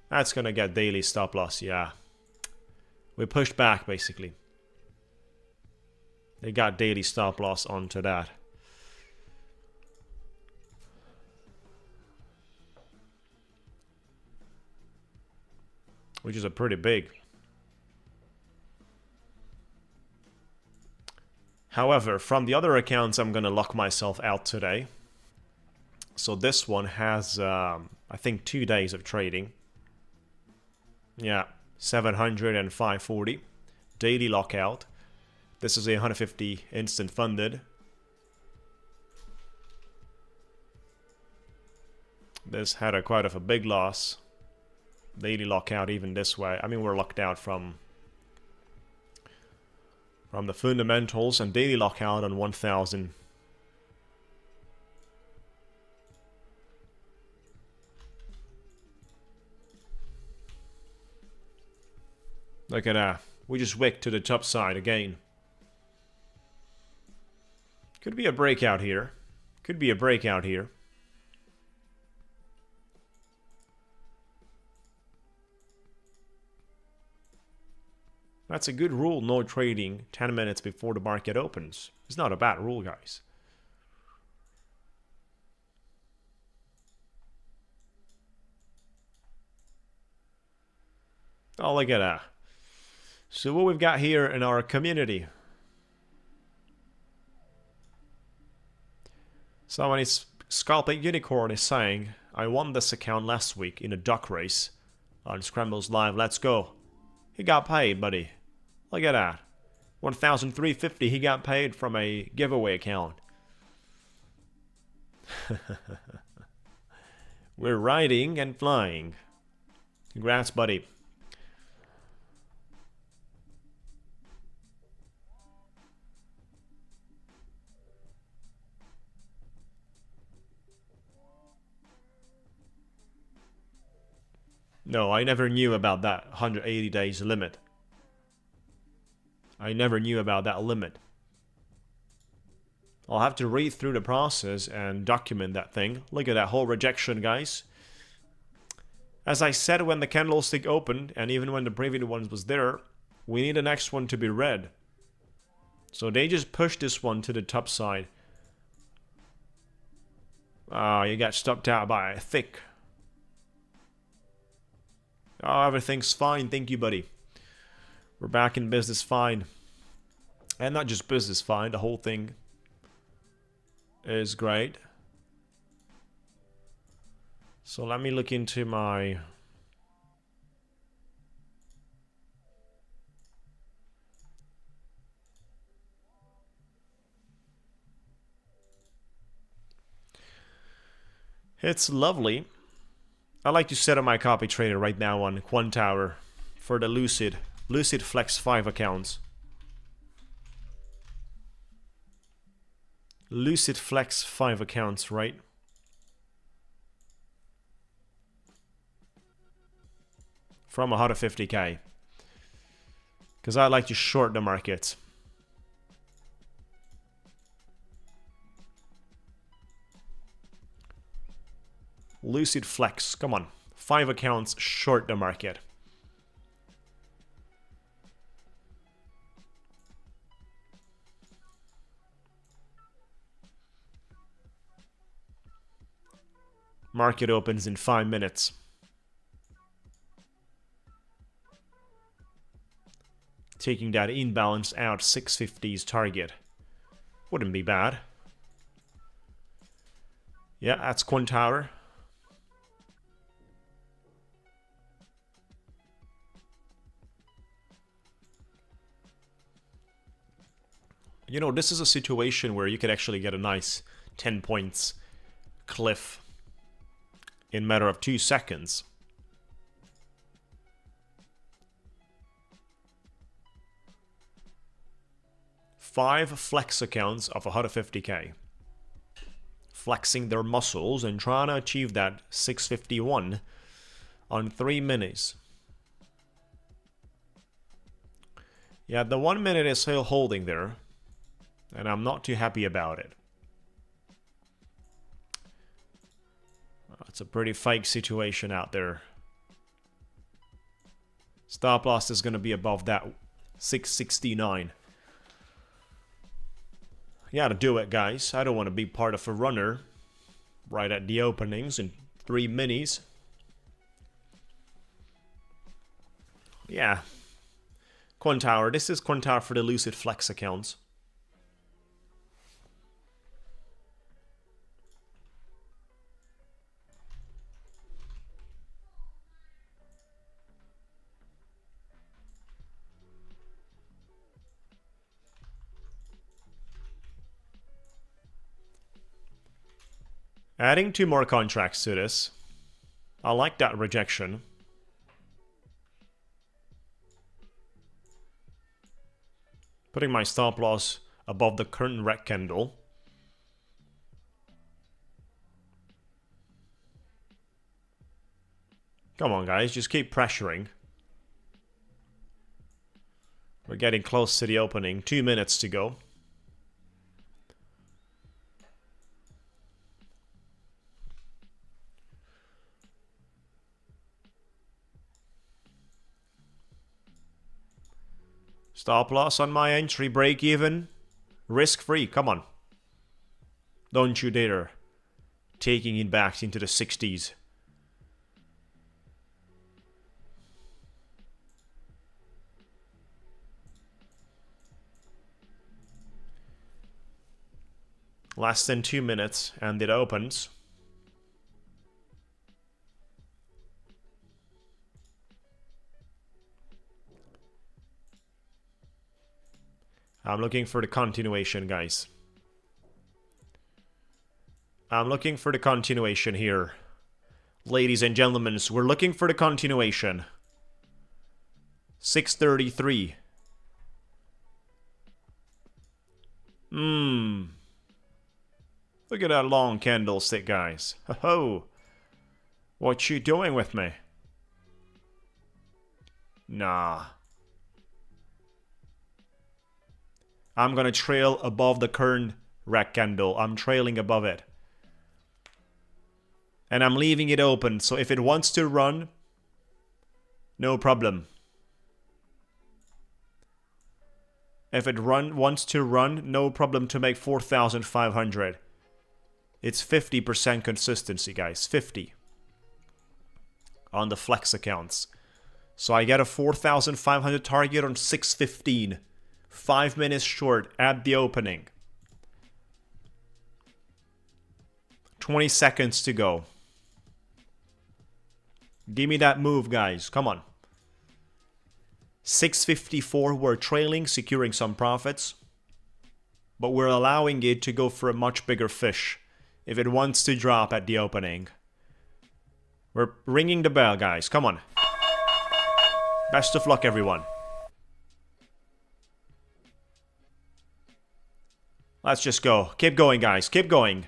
That's gonna get daily stop loss, yeah. We pushed back, basically. They got daily stop loss onto that. Which is a pretty big. However, from the other accounts, I'm going to lock myself out today. So this one has, I think, 2 days of trading. Yeah, 700 and 540. Daily lockout. This is a 150 instant funded. This had a quite of a big loss. Daily lockout even this way. I mean, we're locked out from the fundamentals, and daily lockout on 1000. Look at that. We just wicked to the top side again. Could be a breakout here. Could be a breakout here. That's a good rule, no trading 10 minutes before the market opens. It's not a bad rule, guys. Oh, look at that. So what we've got here in our community. Someone is Scalping Unicorn is saying, I won this account last week in a duck race on Scrambles Live. Let's go. He got paid, buddy. Look at that. 1,350 he got paid from a giveaway account. We're riding and flying. Congrats, buddy. No, I never knew about that 180 days limit. I never knew about that limit. I'll have to read through the process and document that thing. Look at that whole rejection, guys. As I said when the candlestick opened, and even when the previous one was there, we need the next one to be red. So they just pushed this one to the top side. Ah, you got stopped out by a thick. Oh, everything's fine. Thank you, buddy. We're back in business fine. And not just business fine, the whole thing is great. So let me look into my... It's lovely. I like to set up my copy trader right now on Quant Tower for the Lucid Flex 5 accounts. Lucid Flex 5 accounts, right? From 150k. Because I like to short the market. Lucid Flex, come on. 5 accounts, short the market. Market opens in 5 minutes. Taking that imbalance out, 650's target. Wouldn't be bad. Yeah, that's Quant Tower. You know, this is a situation where you could actually get a nice 10 points cliff in a matter of 2 seconds. Five flex accounts of 150k. Flexing their muscles and trying to achieve that 651 on 3 minutes. Yeah, the 1 minute is still holding there, and I'm not too happy about it. It's a pretty fake situation out there. Stop loss is going to be above that 669. You gotta do it, guys. I don't want to be part of a runner right at the openings in 3 minis. Yeah. Quant Tower. This is Quant Tower for the Lucid Flex accounts. Adding 2 more contracts to this. I like that rejection. Putting my stop loss above the current red candle. Come on, guys, just keep pressuring. We're getting close to the opening. 2 minutes to go. Stop loss on my entry, break even. Risk free, come on. Don't you dare. Taking it back into the 60s. Less than 2 minutes and it opens. I'm looking for the continuation, guys. I'm looking for the continuation here. Ladies and gentlemen, we're looking for the continuation. 633. Look at that long candlestick, guys. Ho-ho. What you doing with me? Nah. I'm gonna trail above the current red candle. I'm trailing above it. And I'm leaving it open, so if it wants to run, no problem. If it wants to run, no problem to make 4,500. It's 50% consistency, guys. 50. On the flex accounts. So I get a 4,500 target on 6:15. 5 minutes short at the opening. 20 seconds to go. Give me that move, guys. Come on. 6:54, we're trailing, securing some profits. But we're allowing it to go for a much bigger fish if it wants to drop at the opening. We're ringing the bell, guys. Come on. Best of luck, everyone. Let's just go. Keep going, guys. Keep going.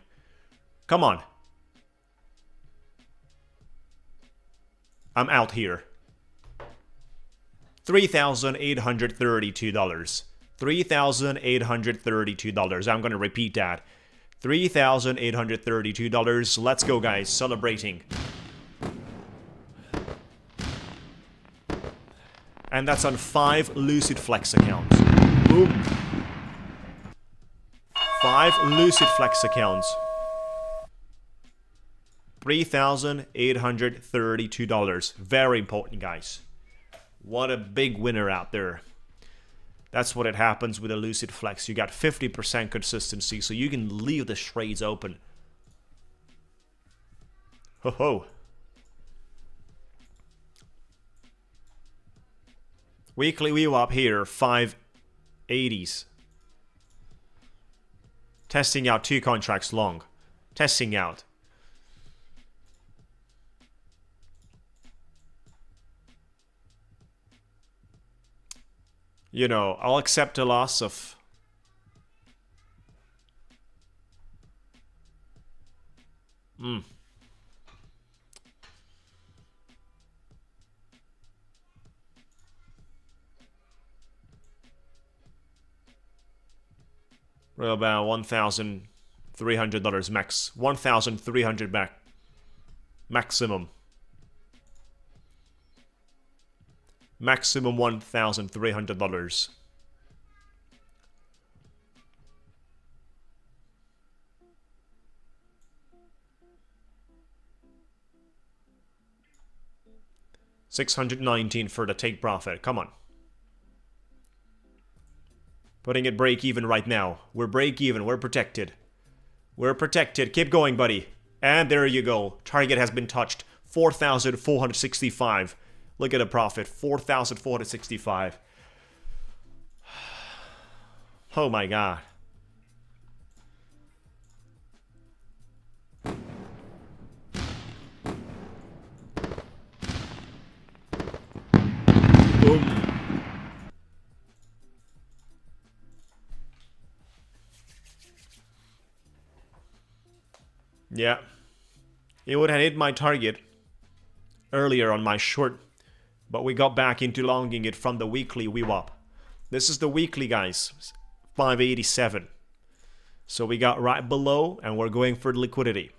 Come on. I'm out here. $3,832. $3,832. I'm going to repeat that. $3,832. Let's go, guys. Celebrating. And that's on 5 Lucid Flex accounts. Boom. 5 Lucid Flex accounts. $3,832. Very important, guys. What a big winner out there. That's what it happens with a Lucid Flex. You got 50% consistency, so you can leave the trades open. Ho ho. Weekly VWAP here, 580s. Testing out 2 contracts long. Testing out. You know, I'll accept a loss of... Well, about $1,300 max. 1,300 back. Maximum. Maximum $1,300. $619 for the take profit. Come on. Putting it break even right now. We're break even. We're protected. We're protected. Keep going, buddy. And there you go. Target has been touched. 4,465. Look at the profit. 4,465. Oh my god. Yeah. It would have hit my target earlier on my short, but we got back into longing it from the weekly VWAP. This is the weekly, guys. 587. So we got right below and we're going for liquidity.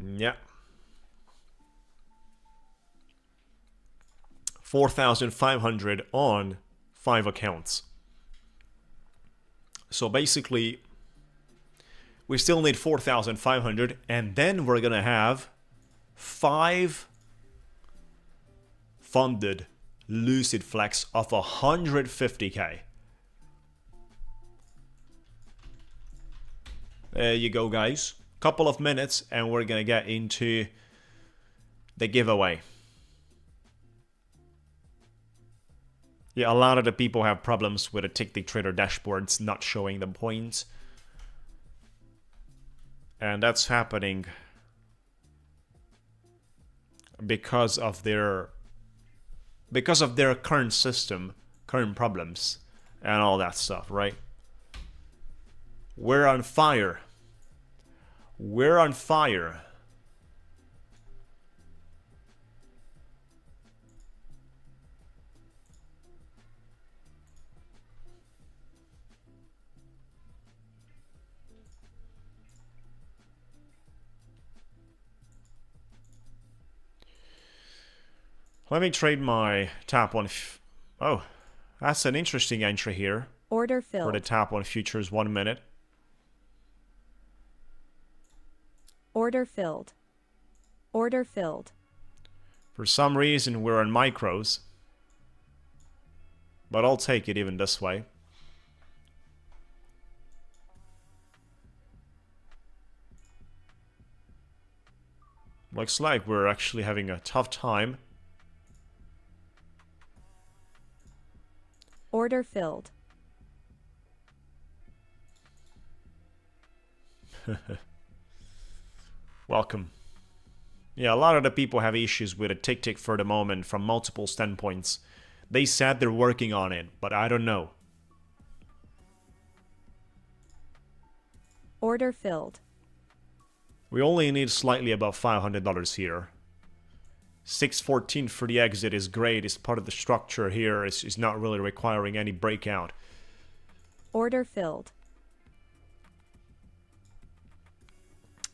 Yeah. 4,500 on 5 accounts. So basically, we still need 4,500, and then we're gonna have 5 funded Lucid Flex of 150k. There you go, guys. Couple of minutes and we're gonna get into the giveaway. Yeah, a lot of the people have problems with the Ticktick Trader dashboards not showing the points. And that's happening because of their current system, current problems, and all that stuff, right? We're on fire. We're on fire. Let me trade my tap on. Oh, that's an interesting entry here. Order filled. For the tap on futures, 1 minute. Order filled. Order filled. For some reason, we're on micros. But I'll take it even this way. Looks like we're actually having a tough time. Order filled. Welcome. Yeah, a lot of the people have issues with a Ticktick for the moment from multiple standpoints. They said they're working on it, but I don't know. Order filled. We only need slightly above $500 here. 614 for the exit is great. It's part of the structure here. It's not really requiring any breakout. Order filled.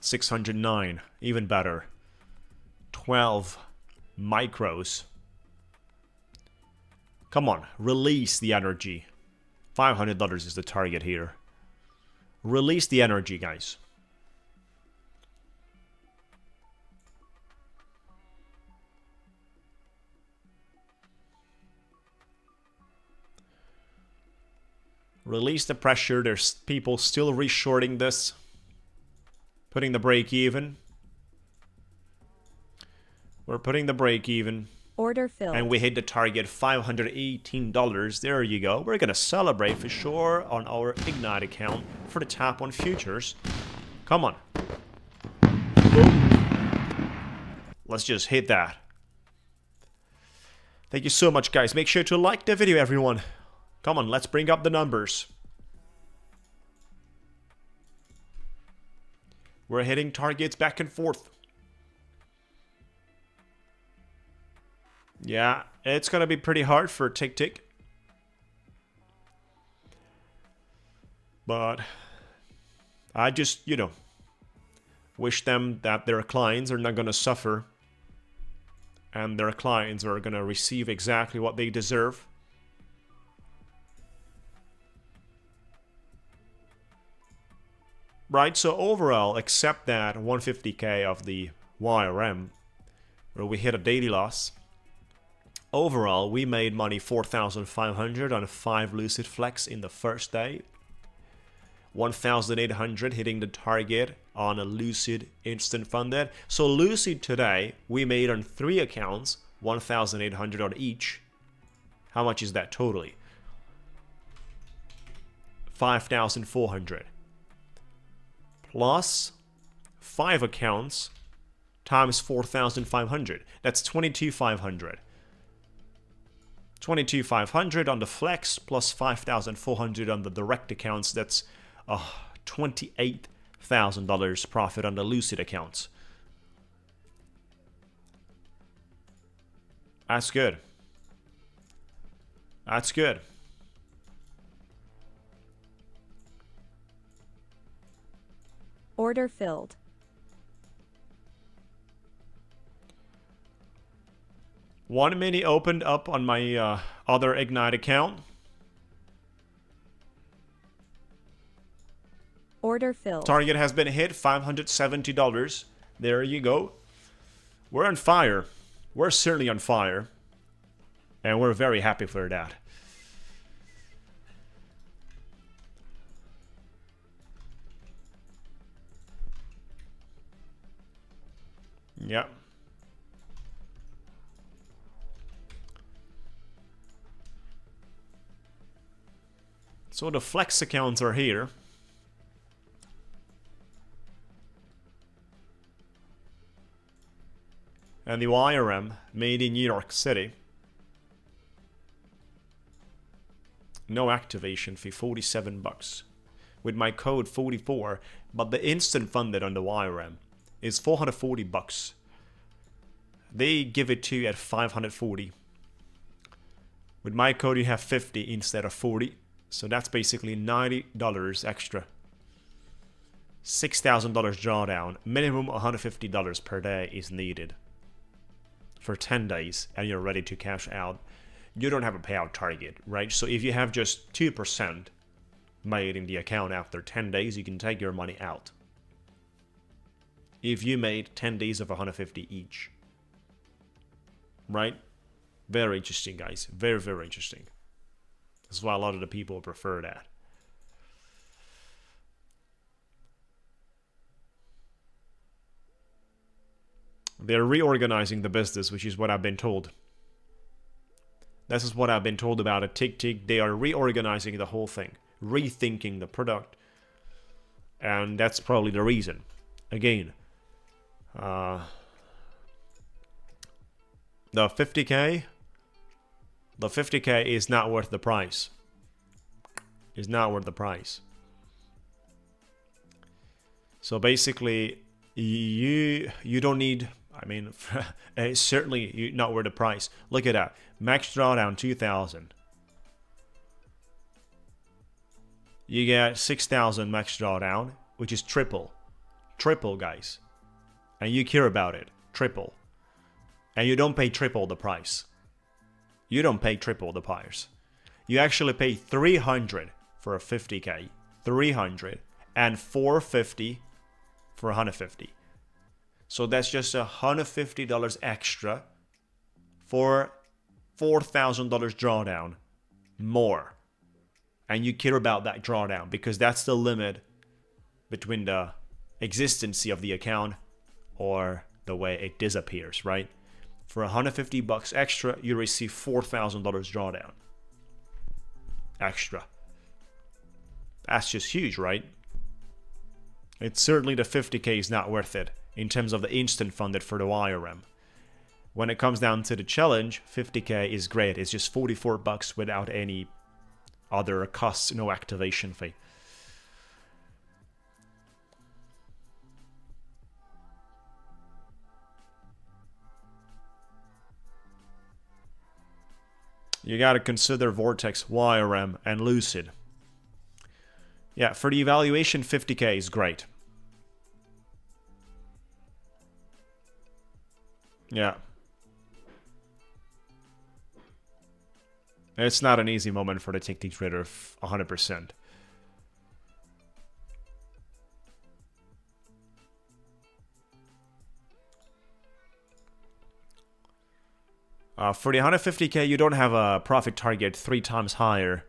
609, even better. 12 micros. Come on, release the energy. $500 is the target here. Release the energy, guys. Release the pressure. There's people still reshorting this. Putting the break even. We're putting the break even. Order filled. And we hit the target, $518. There you go. We're going to celebrate for sure on our Ignite account for the tap on futures. Come on. Let's just hit that. Thank you so much, guys. Make sure to like the video, everyone. Come on, let's bring up the numbers. We're hitting targets back and forth. Yeah, it's gonna be pretty hard for Ticktick. But I just, wish them that their clients are not gonna suffer. And their clients are gonna receive exactly what they deserve. Right, so overall, except that 150k of the YRM, where we hit a daily loss, overall, we made money 4,500 on 5 Lucid Flex in the first day. 1,800 hitting the target on a Lucid instant funded. So Lucid today, we made on 3 accounts, 1,800 on each. How much is that totally? 5,400. Plus 5 accounts times 4,500. That's 22,500. 22,500 on the flex plus 5,400 on the direct accounts. That's $28,000 profit on the Lucid accounts. That's good. That's good. Order filled. One mini opened up on my other Ignite account. Order filled. Target has been hit, $570. There you go. We're on fire. We're certainly on fire. And we're very happy for that. Yep. So the flex accounts are here. And the YRM made in New York City. No activation fee, $47. With my code 44, but the instant funded on the YRM is $440. They give it to you at $540. With my code you have 50 instead of 40. So that's basically $90 extra. $6,000 drawdown. Minimum $150 per day is needed. For 10 days and you're ready to cash out. You don't have a payout target, right? So if you have just 2% made in the account after 10 days, you can take your money out. If you made 10 days of 150 each. Right? Very interesting, guys. Very, very interesting. That's why a lot of the people prefer that. They're reorganizing the business, which is what I've been told. This is what I've been told about at Ticktick. They are reorganizing the whole thing. Rethinking the product. And that's probably the reason. Again. The 50K. The 50K is not worth the price. Is not worth the price. So basically, you don't need... I mean, it's certainly not worth the price. Look at that. Max drawdown 2,000. You get 6,000 max drawdown, which is triple. Triple, guys. And you care about it. Triple. And you don't pay triple the price. You don't pay triple the price. You actually pay 300 for a 50K. 300 and 450 for 150. So that's just $150 extra for $4,000 drawdown more. And you care about that drawdown because that's the limit between the existency of the account or the way it disappears, right? For $150 extra, you receive $4,000 drawdown. Extra. That's just huge, right? It's certainly the 50K is not worth it in terms of the instant funded for the YRM. When it comes down to the challenge, 50K is great. It's just $44 without any other costs, no activation fee. You got to consider Vortex, YRM, and Lucid. Yeah, for the evaluation, 50K is great. Yeah. It's not an easy moment for the Ticktick trader, 100%. For the 150K, you don't have a profit target 3 times higher.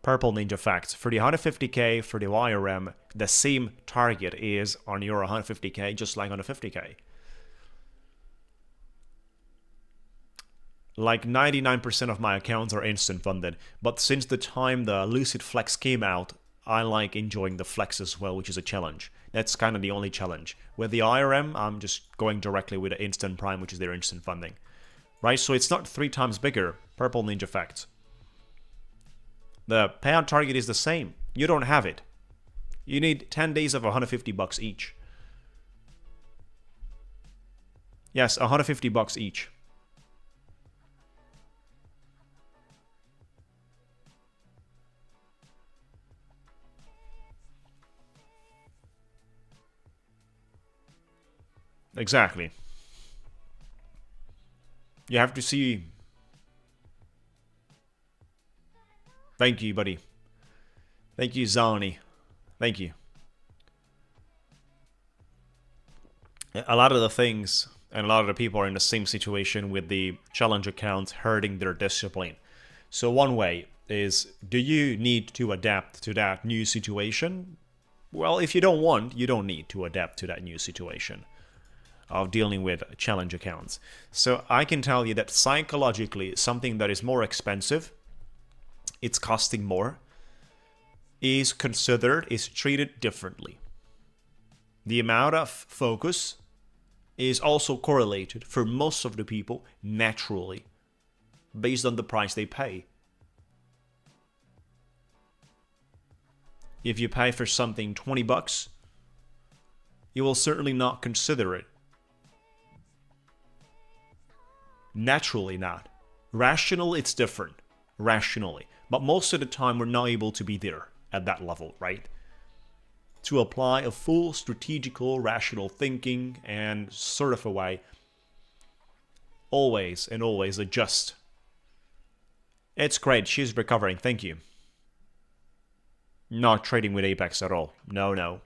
Purple Ninja Facts. For the 150K, for the YRM, the same target is on your 150K, just like on the 50K. Like 99% of my accounts are instant funded, but since the time the Lucid Flex came out, I like enjoying the Flex as well, which is a challenge. That's kind of the only challenge. With the IRM, I'm just going directly with the Instant Prime, which is their instant funding. Right, so it's not 3 times bigger. Purple Ninja Facts. The payout target is the same. You don't have it. You need 10 days of $150 each. Yes, $150 each. Exactly. You have to see. Thank you, buddy. Thank you, Zani. Thank you. A lot of the things and a lot of the people are in the same situation with the challenge accounts hurting their discipline. So one way is, do you need to adapt to that new situation? Well, if you don't want, you don't need to adapt to that new situation of dealing with challenge accounts. So I can tell you that psychologically, something that is more expensive, it's costing more, is treated differently. The amount of focus is also correlated for most of the people naturally based on the price they pay. If you pay for something $20, you will certainly not consider it. Naturally not. Rational, it's different. Rationally. But most of the time we're not able to be there at that level, right? To apply a full strategical, rational thinking and sort of a way, always and always adjust. It's great. She's recovering. Thank you. Not trading with Apex at all. No, no.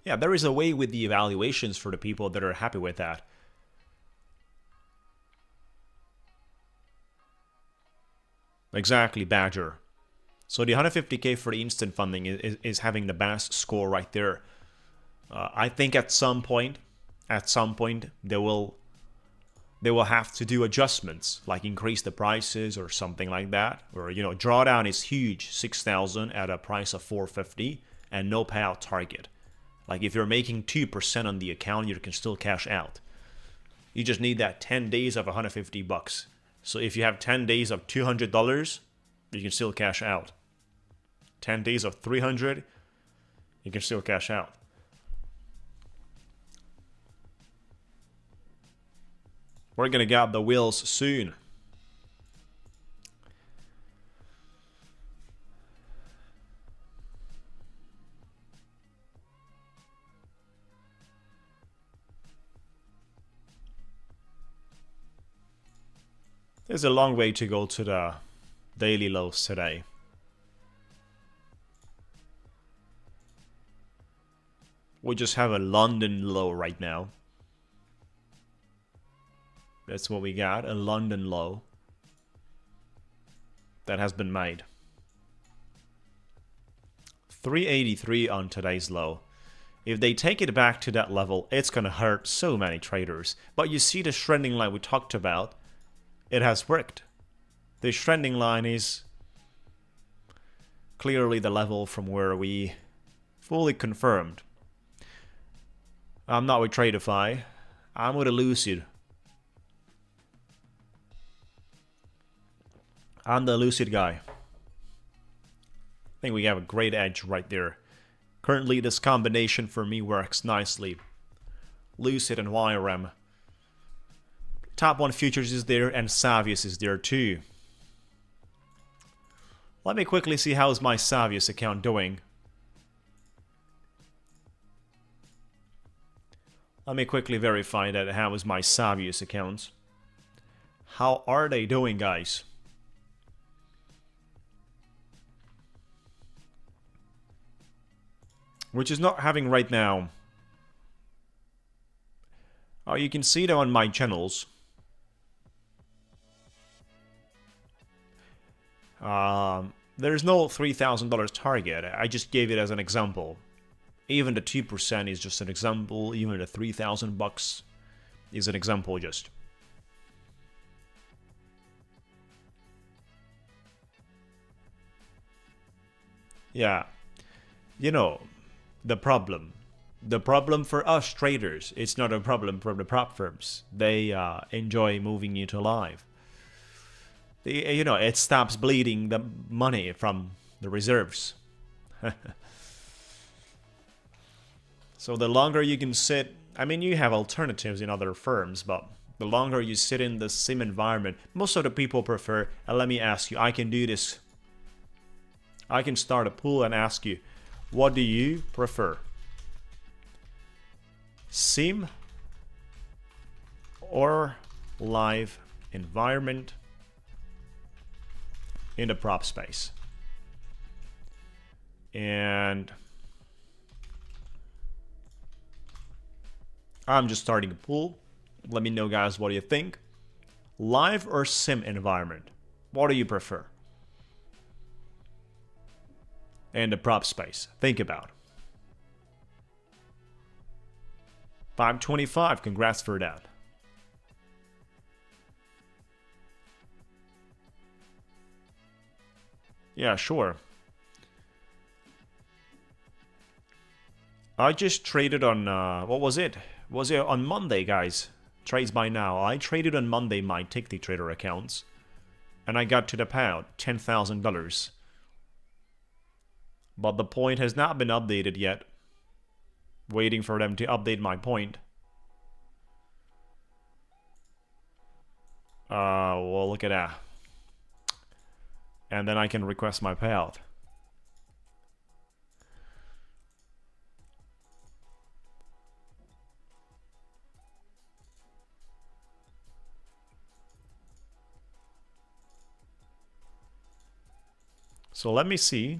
Yeah, there is a way with the evaluations for the people that are happy with that. Exactly, Badger. So the 150k for the instant funding is having the best score right there. I think at some point they will have to do adjustments, like increase the prices or something like that. Or, you know, drawdown is huge, 6,000 at a price of 450 and no payout target. Like if you're making 2% on the account, you can still cash out. You just need that 10 days of $150. So if you have 10 days of $200, you can still cash out. 10 days of $300, you can still cash out. We're gonna get the wheels soon. There's a long way to go to the daily lows today. We just have a London low right now. That's what we got, a London low that has been made. 383 on today's low. If they take it back to that level, it's gonna hurt so many traders. But you see the trending line we talked about, it has worked. The trending line is clearly the level from where we fully confirmed. I'm not with Tradeify, I'm with a Lucid. I'm the Lucid guy. I think we have a great edge right there. Currently this combination for me works nicely. Lucid and YRM. Top 1 futures is there and Savius is there too. Let me quickly see how's my Savius account doing. Let me quickly verify that how is my Savius account. How are they doing, guys? Which is not having right now. Oh, you can see that on my channels. There's no $3,000 target. I just gave it as an example. Even the 2% is just an example. Even the $3,000 is an example just. Yeah. You know, the problem The problem for us traders, it's not a problem for the prop firms. They enjoy moving you to live. You know, it stops bleeding the money from the reserves. So the longer you can sit, I mean, you have alternatives in other firms, but the longer you sit in the sim environment, most of the people prefer, and let me ask you, I can do this. I can start a pool and ask you, what do you prefer? Sim or live environment in the prop space? And I'm just starting a pool. Let me know, guys, what do you think? Live or sim environment? What do you prefer? And the prop space. Think about. 525. Congrats for that. Yeah, sure. I just traded on, what was it? Was it on Monday, guys? Trades by now. I traded on Monday my Ticktick trader accounts. And I got to the payout, $10,000. But the point has not been updated yet. Waiting for them to update my point. Well, look at that. And then I can request my payout. So let me see,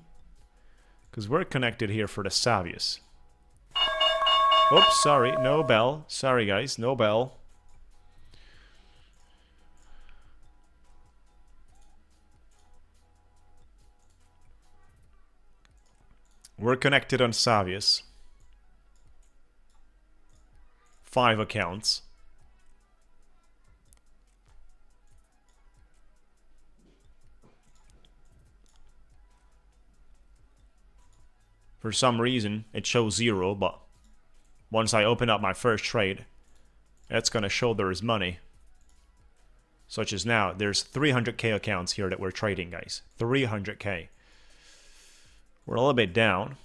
because we're connected here for the Savius. Oops, sorry, no bell. Sorry, guys, no bell. We're connected on Savius. 5 accounts. For some reason, it shows 0, but once I open up my first trade, it's gonna show there is money. Such as now, there's 300k accounts here that we're trading, guys. 300k. We're a little bit down.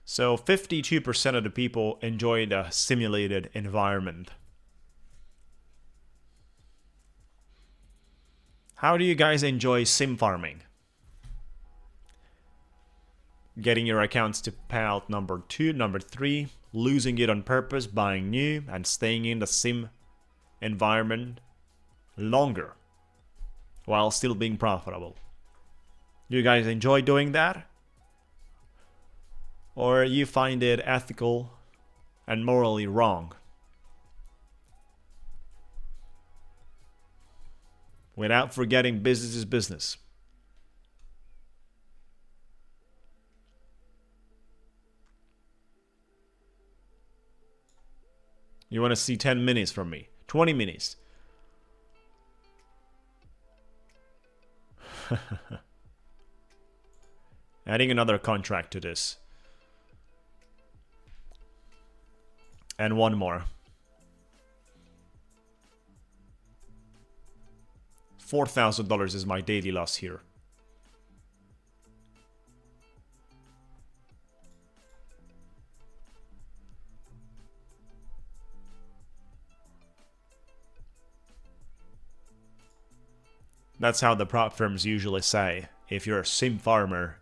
So 52% of the people enjoy the simulated environment. How do you guys enjoy sim farming? Getting your accounts to payout number 2, number 3, losing it on purpose, buying new, and staying in the sim environment longer while still being profitable. Do you guys enjoy doing that? Or you find it ethical and morally wrong? Without forgetting, business is business. You want to see 10 minutes from me? 20 minutes. Adding another contract to this. And one more. $4,000 is my daily loss here. That's how the prop firms usually say. If you're a sim farmer,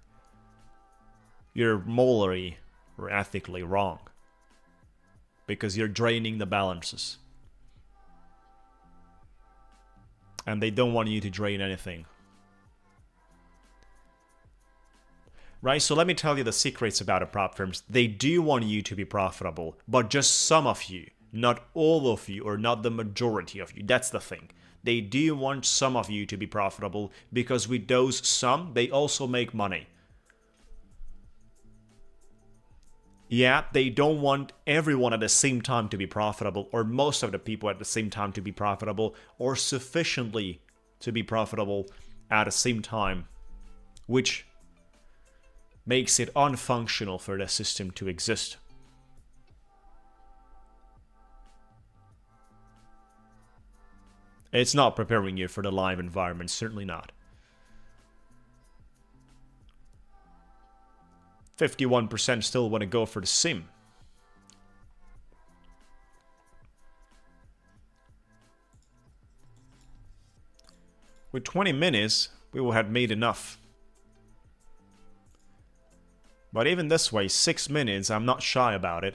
you're morally or ethically wrong. Because you're draining the balances. And they don't want you to drain anything. Right, so let me tell you the secrets about the prop firms. They do want you to be profitable, but just some of you, not all of you, or not the majority of you. That's the thing. They do want some of you to be profitable, because with those some, they also make money. Yeah, they don't want everyone at the same time to be profitable, or most of the people at the same time to be profitable, or sufficiently to be profitable at the same time, which makes it unfunctional for the system to exist. It's not preparing you for the live environment, certainly not. 51% still want to go for the sim. With 20 minutes, we will have made enough. But even this way, 6 minutes, I'm not shy about it.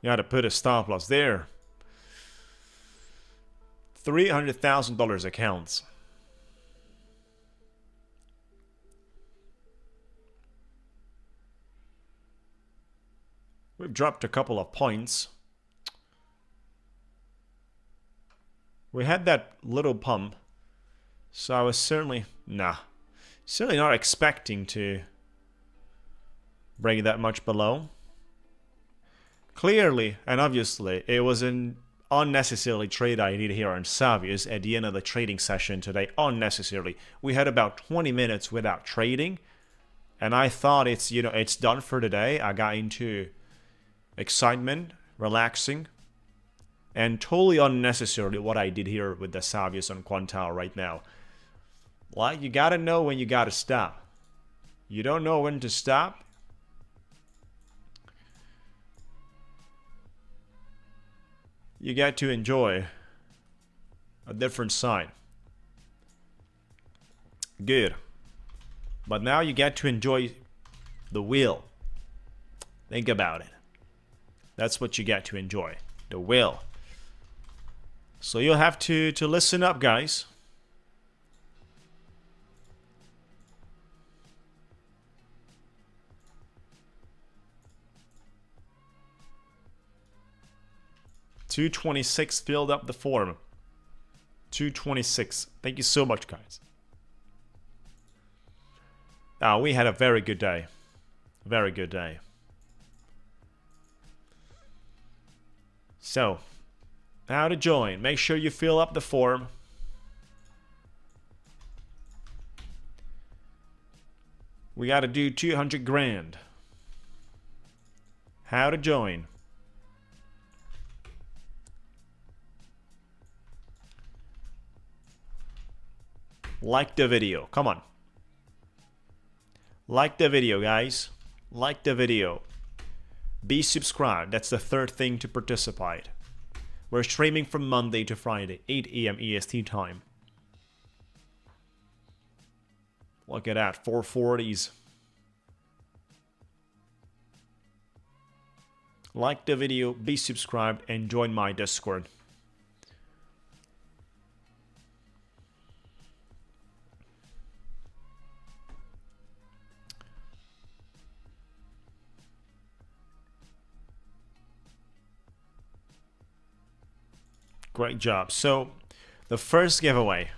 You gotta put a stop loss there. $300,000 accounts. We've dropped a couple of points. We had that little pump, so I was certainly not expecting to break that much below. Clearly and obviously, it was an unnecessary trade I did here on Savius at the end of the trading session today. Unnecessarily. We had about 20 minutes without trading, and I thought it's done for today. I got into excitement, relaxing, and totally unnecessarily what I did here with the Savius on Quantile right now. Like, you gotta know when you gotta stop. You don't know when to stop, you get to enjoy a different side. Good. But now you get to enjoy the wheel. Think about it. That's what you get to enjoy. The wheel. So you'll have to listen up, guys. $226 filled up the form. 226. Thank you so much, guys. We had a very good day. Very good day. So, how to join? Make sure you fill up the form. We got to do 200 grand. How to join? Like the video. Come on. Like the video, guys. Like the video. Be subscribed. That's the third thing to participate. We're streaming from Monday to Friday, 8 a.m. EST time. Look at that, 440s. Like the video, be subscribed, and join my Discord. Great job. So, the first giveaway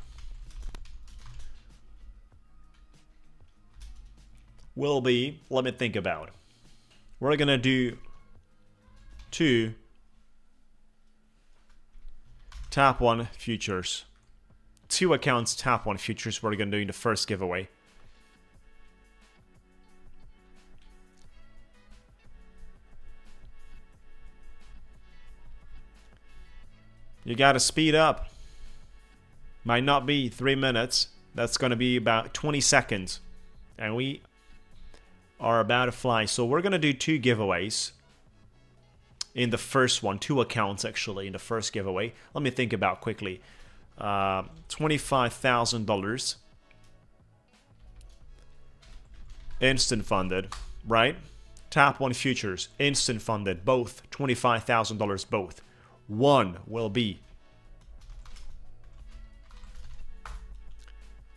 will be, let me think about it. We're going to do 2 Top 1 futures. 2 accounts Top 1 futures we're going to do in the first giveaway. You gotta speed up. Might not be 3 minutes. That's gonna be about 20 seconds. And we are about to fly. So we're gonna do 2 giveaways. In the first one, 2 accounts actually in the first giveaway. Let me think about quickly. $25,000. Instant funded, right? Top 1 futures, instant funded, both. $25,000 both. One will be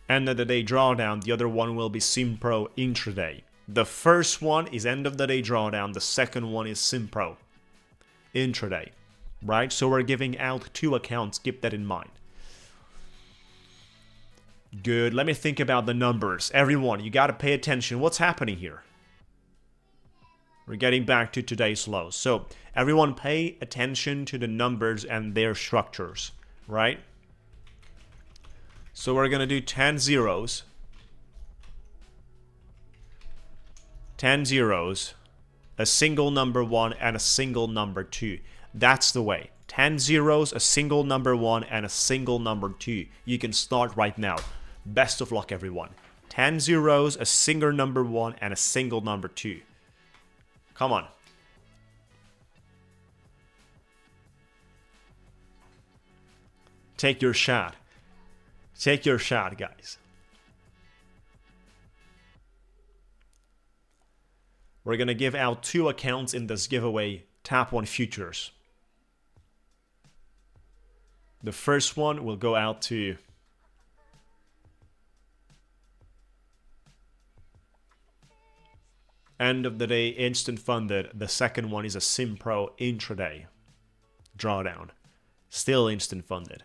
end of the day drawdown. The other one will be Sim Pro intraday. The first one is end of the day drawdown. The second one is Simpro intraday, right? So we're giving out 2 accounts. Keep that in mind. Good. Let me think about the numbers. Everyone, you got to pay attention. What's happening here? We're getting back to today's lows. So everyone pay attention to the numbers and their structures, right? So we're going to do 10 zeros. 10 zeros, a single number 1 and a single number 2. That's the way. 10 zeros, a single number 1 and a single number 2. You can start right now. Best of luck, everyone. 10 zeros, a single number 1 and a single number 2. Come on. Take your shot. Take your shot, guys. We're going to give out 2 accounts in this giveaway, Tap 1 Futures. The first one will go out to end of the day instant funded. The second one is a Simpro intraday drawdown. Still instant funded.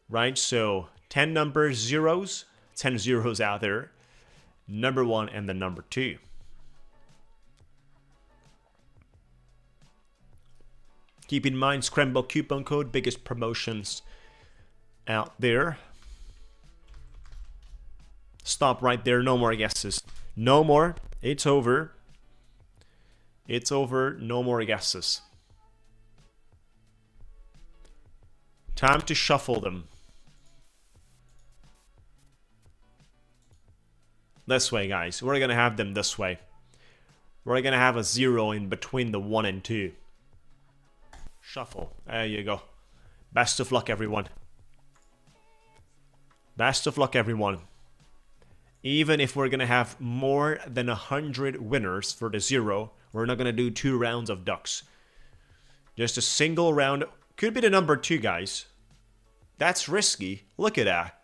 Right? So 10 numbers, zeros. 10 zeros out there. Number 1 and the number 2. Keep in mind, Scramble coupon code, biggest promotions out there. Stop right there, no more guesses. No more, it's over. It's over, no more guesses. Time to shuffle them. This way, guys, we're gonna have them this way. We're gonna have a 0 in between the 1 and 2. Shuffle. There you go. Best of luck, everyone. Best of luck, everyone. Even if we're going to have more than 100 winners for the 0, we're not going to do 2 rounds of ducks. Just a single round. Could be the number 2, guys. That's risky. Look at that.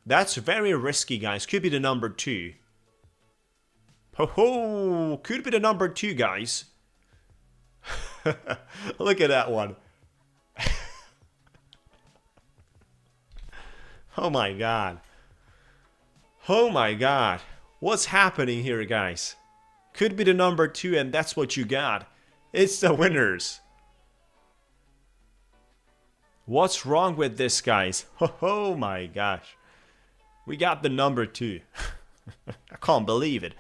That's very risky, guys. Could be the number 2. Ho ho! Could be the number 2, guys. Look at that one. Oh my god. Oh my god. What's happening here, guys? Could be the number 2 and that's what you got. It's the winners. What's wrong with this, guys? Oh my gosh. We got the number 2. I can't believe it.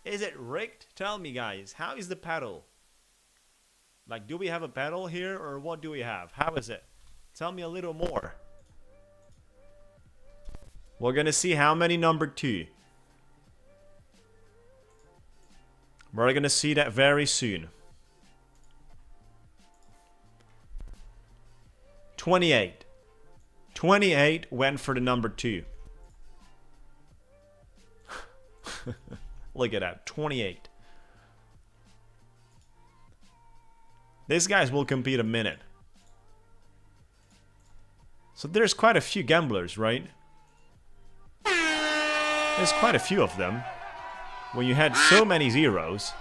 Is it rigged? Tell me, guys. How is the pedal? Like, do we have a pedal here or what do we have? How is it? Tell me a little more. We're gonna see how many number 2. We're gonna see that very soon. 28. 28 went for the number 2. Look at that, 28. These guys will compete a minute. So there's quite a few gamblers, right? There's quite a few of them. When you had so many zeros.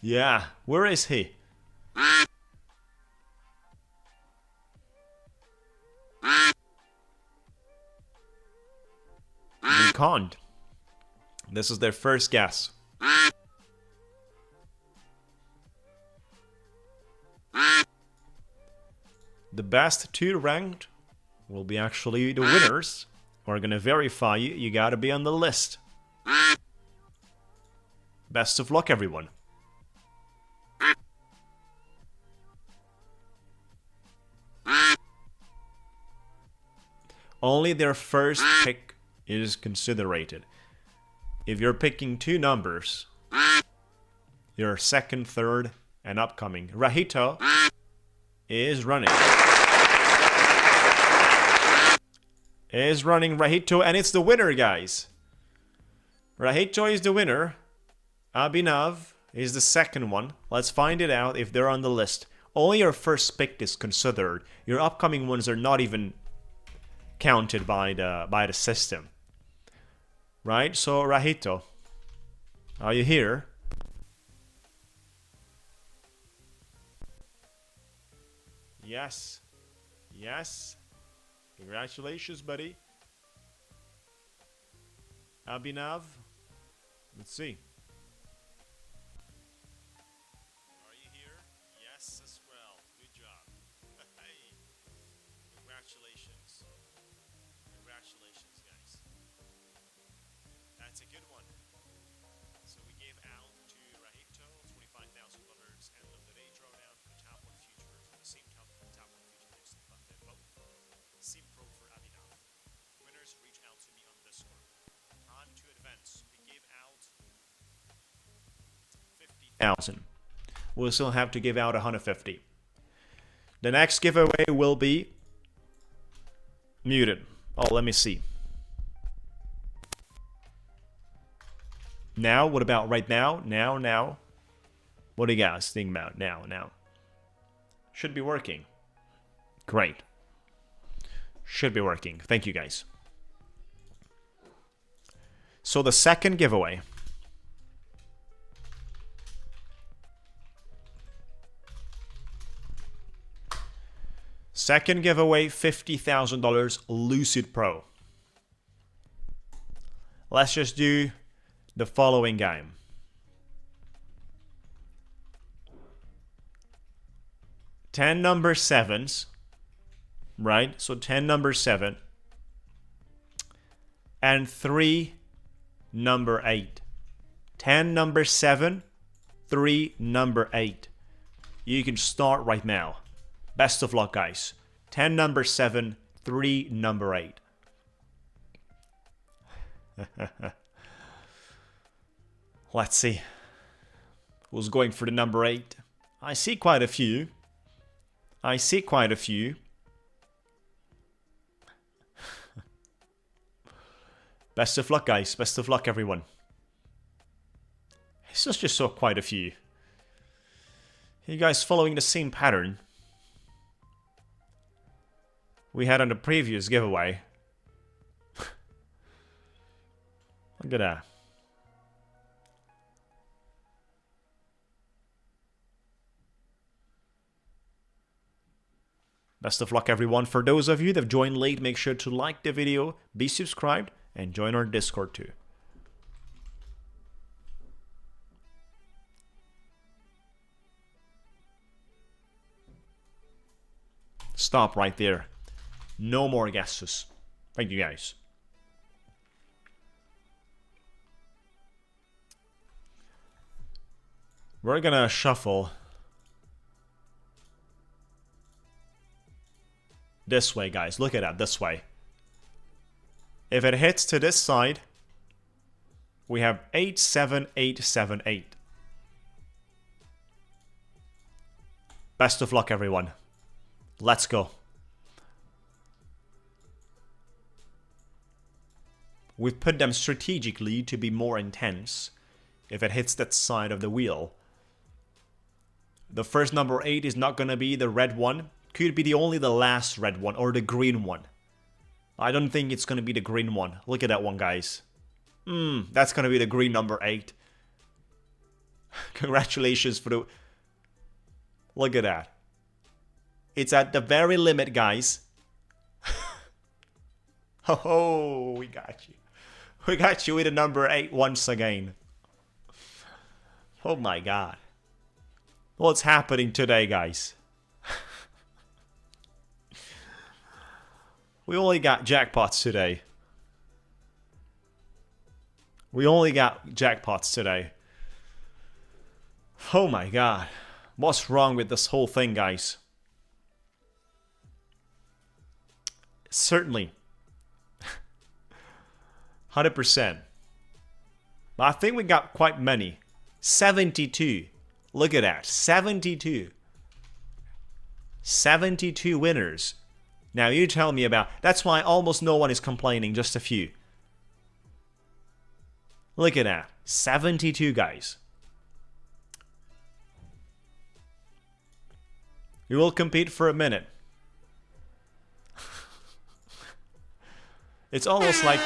Yeah, where is he? We can't. This is their first guess. The best 2 ranked will be actually the winners. We're gonna verify you. You gotta be on the list. Best of luck, everyone. Only their first pick is considered. If you're picking 2 numbers, your second, third, and upcoming. Rahito is running. Is running Rahito, and it's the winner, guys. Rahito is the winner. Abhinav is the second one. Let's find it out if they're on the list. Only your first pick is considered. Your upcoming ones are not even counted by the system, right? So Rahito, are you here? Yes, yes. Congratulations, buddy. Abhinav, let's see. Are you here? Yes, as well. Good job. Hey, congratulations. Congratulations, guys. That's a good one. So we gave out to Rahito $25,000 end of the day drawdown for the top one futures, and the same top one futures but they're both. Same pro for Abhinav. Winners reach out to me on Discord. On to advance. We gave out 50,000. We'll still have to give out 150. The next giveaway will be muted. Oh, let me see. Now, what about right now? Now. What do you guys think about now? Should be working. Great. Should be working. Thank you, guys. So the second giveaway. Second giveaway, $50,000 Lucid Pro. Let's just do the following game. Ten number sevens, right? So 10 number 7 and 3 number 8. 10 number 7, 3 number 8. You can start right now. Best of luck, guys. 10 number 7, 3 number 8. Let's see. Who's going for the number 8? I see quite a few. Best of luck, guys. Best of luck, everyone. It's just saw quite a few. You guys following the same pattern we had on the previous giveaway. Look at that. Best of luck, everyone. For those of you that have joined late, make sure to like the video, be subscribed, and join our Discord too. Stop right there. No more guesses. Thank you, guys. We're gonna shuffle this way, guys. Look at that, this way. If it hits to this side, we have 8, 7, 8, 7, 8. Best of luck, everyone. Let's go. We've put them strategically to be more intense if it hits that side of the wheel. The first number 8 is not going to be the red one. Could be only the last red one or the green one. I don't think it's going to be the green one. Look at that one, guys. That's going to be the green number 8. Congratulations for the... Look at that. It's at the very limit, guys. Oh, we got you. We got you with a number 8 once again. Oh my god. What's happening today, guys? We only got jackpots today. Oh my god. What's wrong with this whole thing, guys? Certainly. 100%. But I think we got quite many. 72. Look at that. 72. 72 winners. Now you tell me about... That's why almost no one is complaining, just a few. Look at that. 72 guys. We will compete for a minute. It's almost like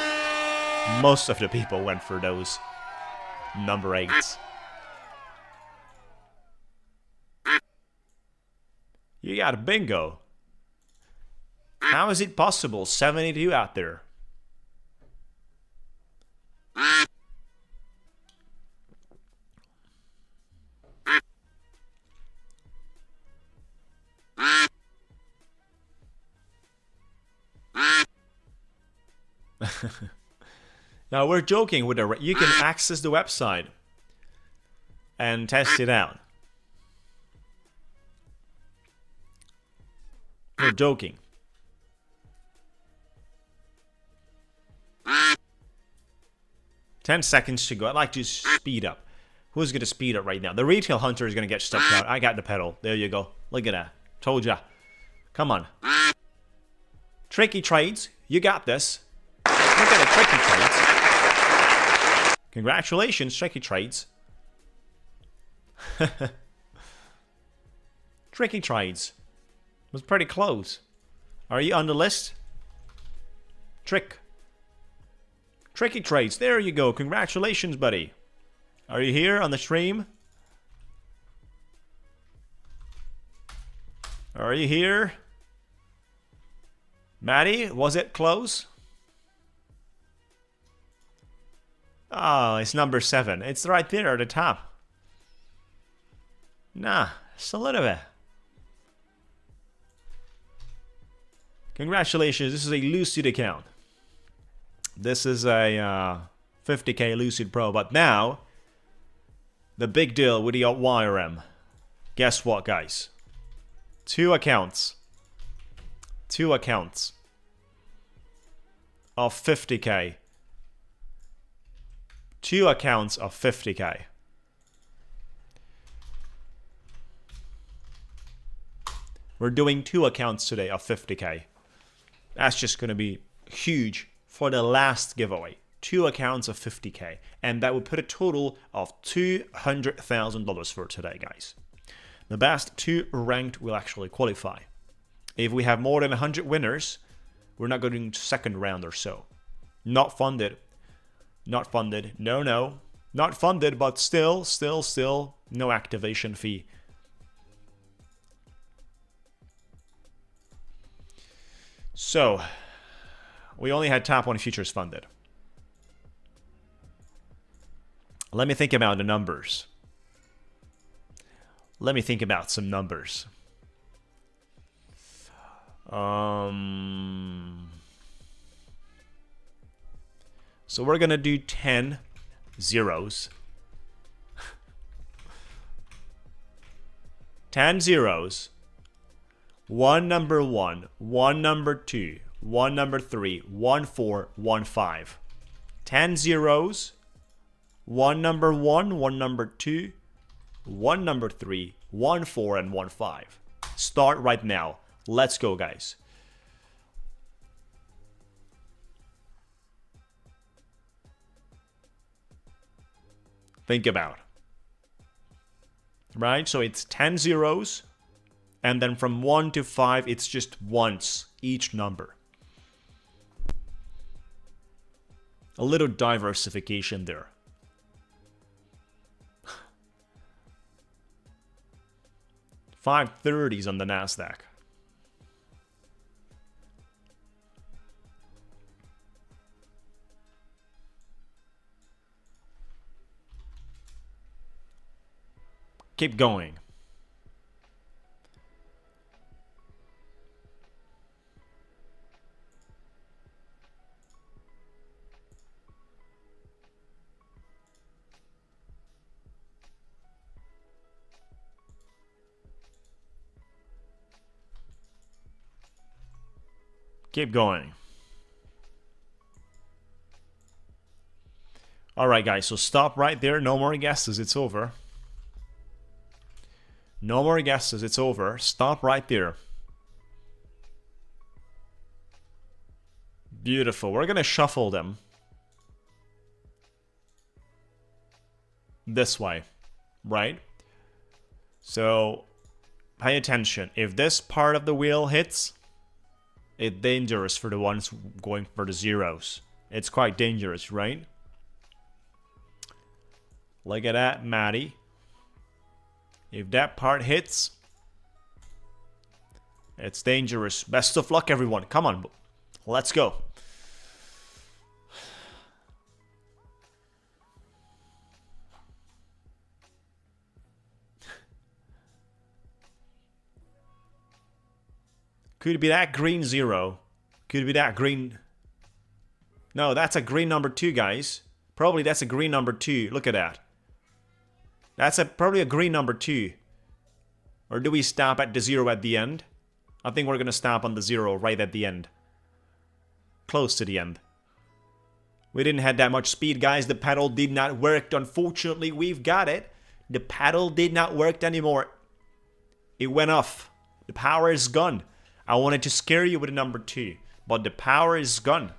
most of the people went for those number 8s. You got a bingo. How is it possible? 72 out there. Now we're joking with the. You can access the website and test it out. We're joking. Ten seconds to go. I'd like to speed up. Who's going to speed up right now? The retail hunter is going to get stuck out. I got the pedal. There you go. Look at that. Told ya. Come on. Tricky trades. You got this. Look at the tricky trades. Congratulations, tricky trades. Tricky trades. Was pretty close. Are you on the list? Tricky trades. There you go. Congratulations, buddy. Are you here on the stream? Are you here? Maddie, was it close? Oh, it's number 7. It's right there at the top. Nah, it's a little bit. Congratulations, this is a Lucid account. This is a 50k Lucid Pro, but now, the big deal with the YRM. Guess what, guys? 2 accounts. 2 accounts of 50k. 2 accounts of 50k. We're doing 2 accounts today of 50k. That's just going to be huge for the last giveaway. 2 accounts of 50k. And that would put a total of $200,000 for today, guys. The best 2 ranked will actually qualify. If we have more than 100 winners, we're not going to second round or so. Not funded. Not funded. No. Not funded, but still, no activation fee. So, we only had top 1 futures funded. Let me think about the numbers. Let me think about some numbers. So we're gonna do 10 zeros. 10 zeros. 1 number 1, 1 number 2, 1 number 3, 1 4, 1 5. 10 zeros. 1 number 1, 1 number 2, 1 number 3, 1 4, and 1 5. Start right now. Let's go, guys. Think about. Right? So it's 10 zeros. And then from 1 to 5, it's just once each number. A little diversification there. 530s on the Nasdaq. Keep going. Keep going. Alright guys, so stop right there. No more guesses, it's over. No more guesses, it's over. Stop right there. Beautiful. We're gonna shuffle them this way, right? So pay attention. If this part of the wheel hits, It's dangerous for the ones going for the zeros. It's quite dangerous, right? Look at that, Maddie. If that part hits, it's dangerous. Best of luck, everyone. Come on, let's go. Could it be that green zero? Could it be that green? No, that's a green number 2, guys. Probably that's a green number 2. Look at that. That's probably a green number 2. Or do we stop at the 0 at the end? I think we're going to stop on the 0 right at the end. Close to the end. We didn't have that much speed, guys. The paddle did not work. Unfortunately, we've got it. The paddle did not work anymore. It went off. The power is gone. I wanted to scare you with a number 2, but the power is gone.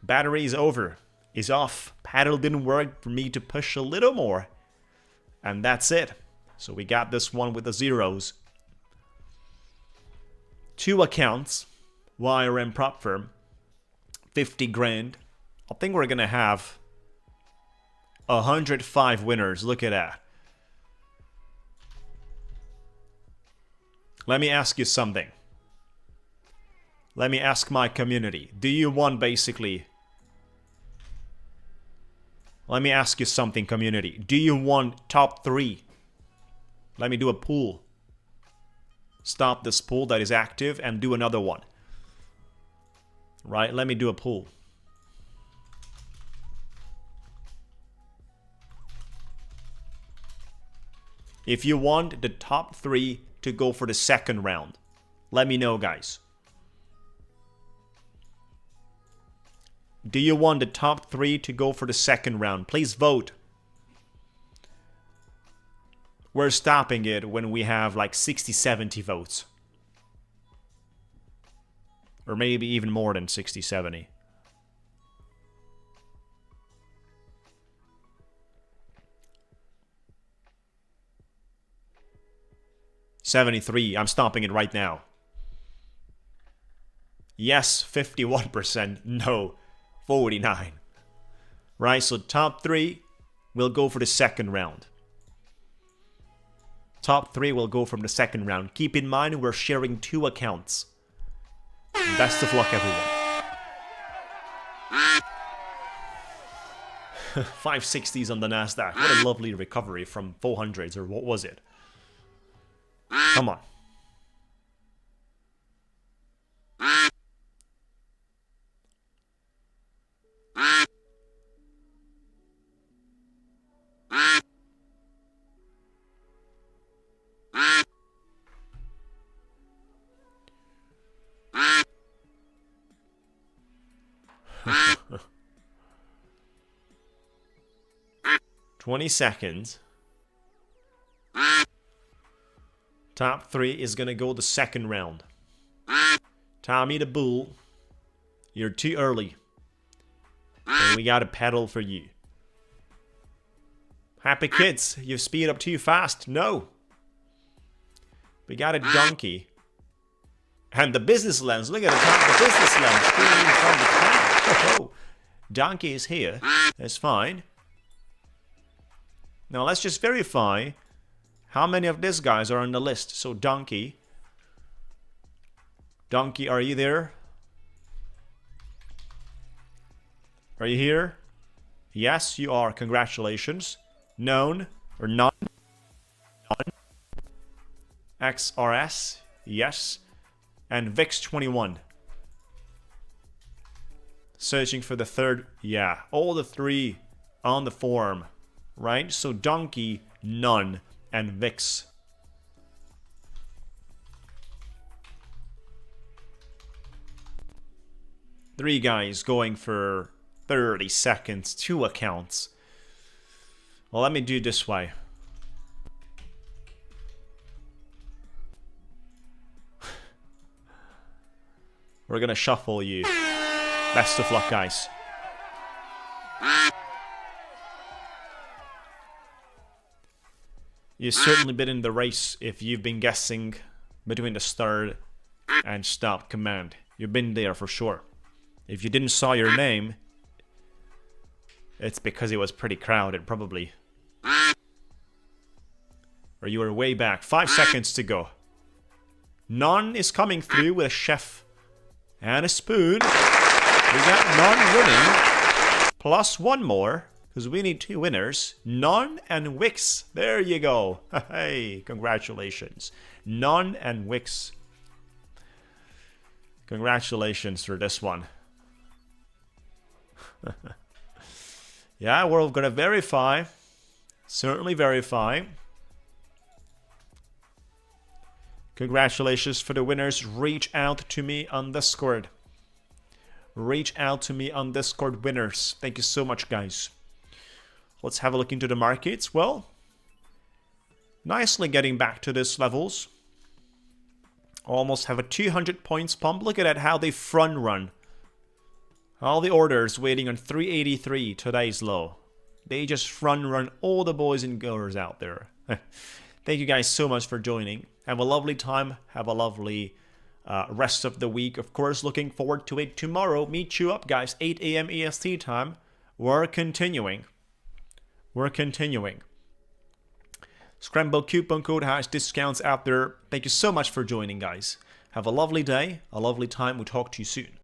Battery is over. Is off. Paddle didn't work for me to push a little more. And that's it. So we got this one with the zeros. 2 accounts. YRM prop firm. 50 grand. I think we're gonna have 105 winners. Look at that. Let me ask you something. Let me ask my community. Do you want basically... Let me ask you something, community. Do you want top 3? Let me do a pool. Stop this pool that is active and do another one. Right? Let me do a pool. If you want the top 3 to go for the second round, let me know, guys. Do you want the top 3 to go for the second round? Please vote. We're stopping it when we have like 60, 70 votes. Or maybe even more than 60, 70. $73. I'm stopping it right now. Yes, 51%. No, 49. Right, so top 3 will go for the second round. Top 3 will go from the second round. Keep in mind, we're sharing 2 accounts. Best of luck, everyone. 560s on the Nasdaq. What a lovely recovery from 400s, or what was it? Come on. $20 seconds. Top 3 is gonna go the second round. Tommy the Bull, you're too early. And we got a pedal for you. Happy kids, you speed up too fast. No. We got a donkey. And the business lens. Look at the top, the business lens. Streaming from the top. Oh, donkey is here. That's fine. Now let's just verify how many of these guys are on the list. So donkey. Donkey, are you there? Are you here? Yes, you are. Congratulations. Known or none? None. XRS, yes. And VIX21. Searching for the third. Yeah, all the 3 on the form. Right? So donkey, none, and VIX. Three guys going for 30 seconds, 2 accounts. Well, let me do it this way. We're gonna shuffle you. Best of luck, guys. You've certainly been in the race if you've been guessing between the start and stop command. You've been there for sure. If you didn't saw your name, it's because it was pretty crowded, probably. Or you were way back. 5 seconds to go. None is coming through with a chef and a spoon. We got None winning. Plus one more, because we need 2 winners. None and Wix. There you go. Hey, congratulations. None and Wix. Congratulations for this one. Yeah, we're gonna verify. Certainly verify. Congratulations for the winners. Reach out to me on Discord. Reach out to me on Discord, winners. Thank you so much, guys. Let's have a look into the markets. Well, nicely getting back to these levels. Almost have a 200 points pump. Look at that, how they front run. All the orders waiting on 383, today's low. They just front run all the boys and girls out there. Thank you guys so much for joining. Have a lovely time. Have a lovely rest of the week. Of course, looking forward to it tomorrow. Meet you up, guys. 8 a.m. EST time. We're continuing. Scramble coupon code has discounts out there. Thank you so much for joining, guys. Have a lovely day, a lovely time. We'll talk to you soon.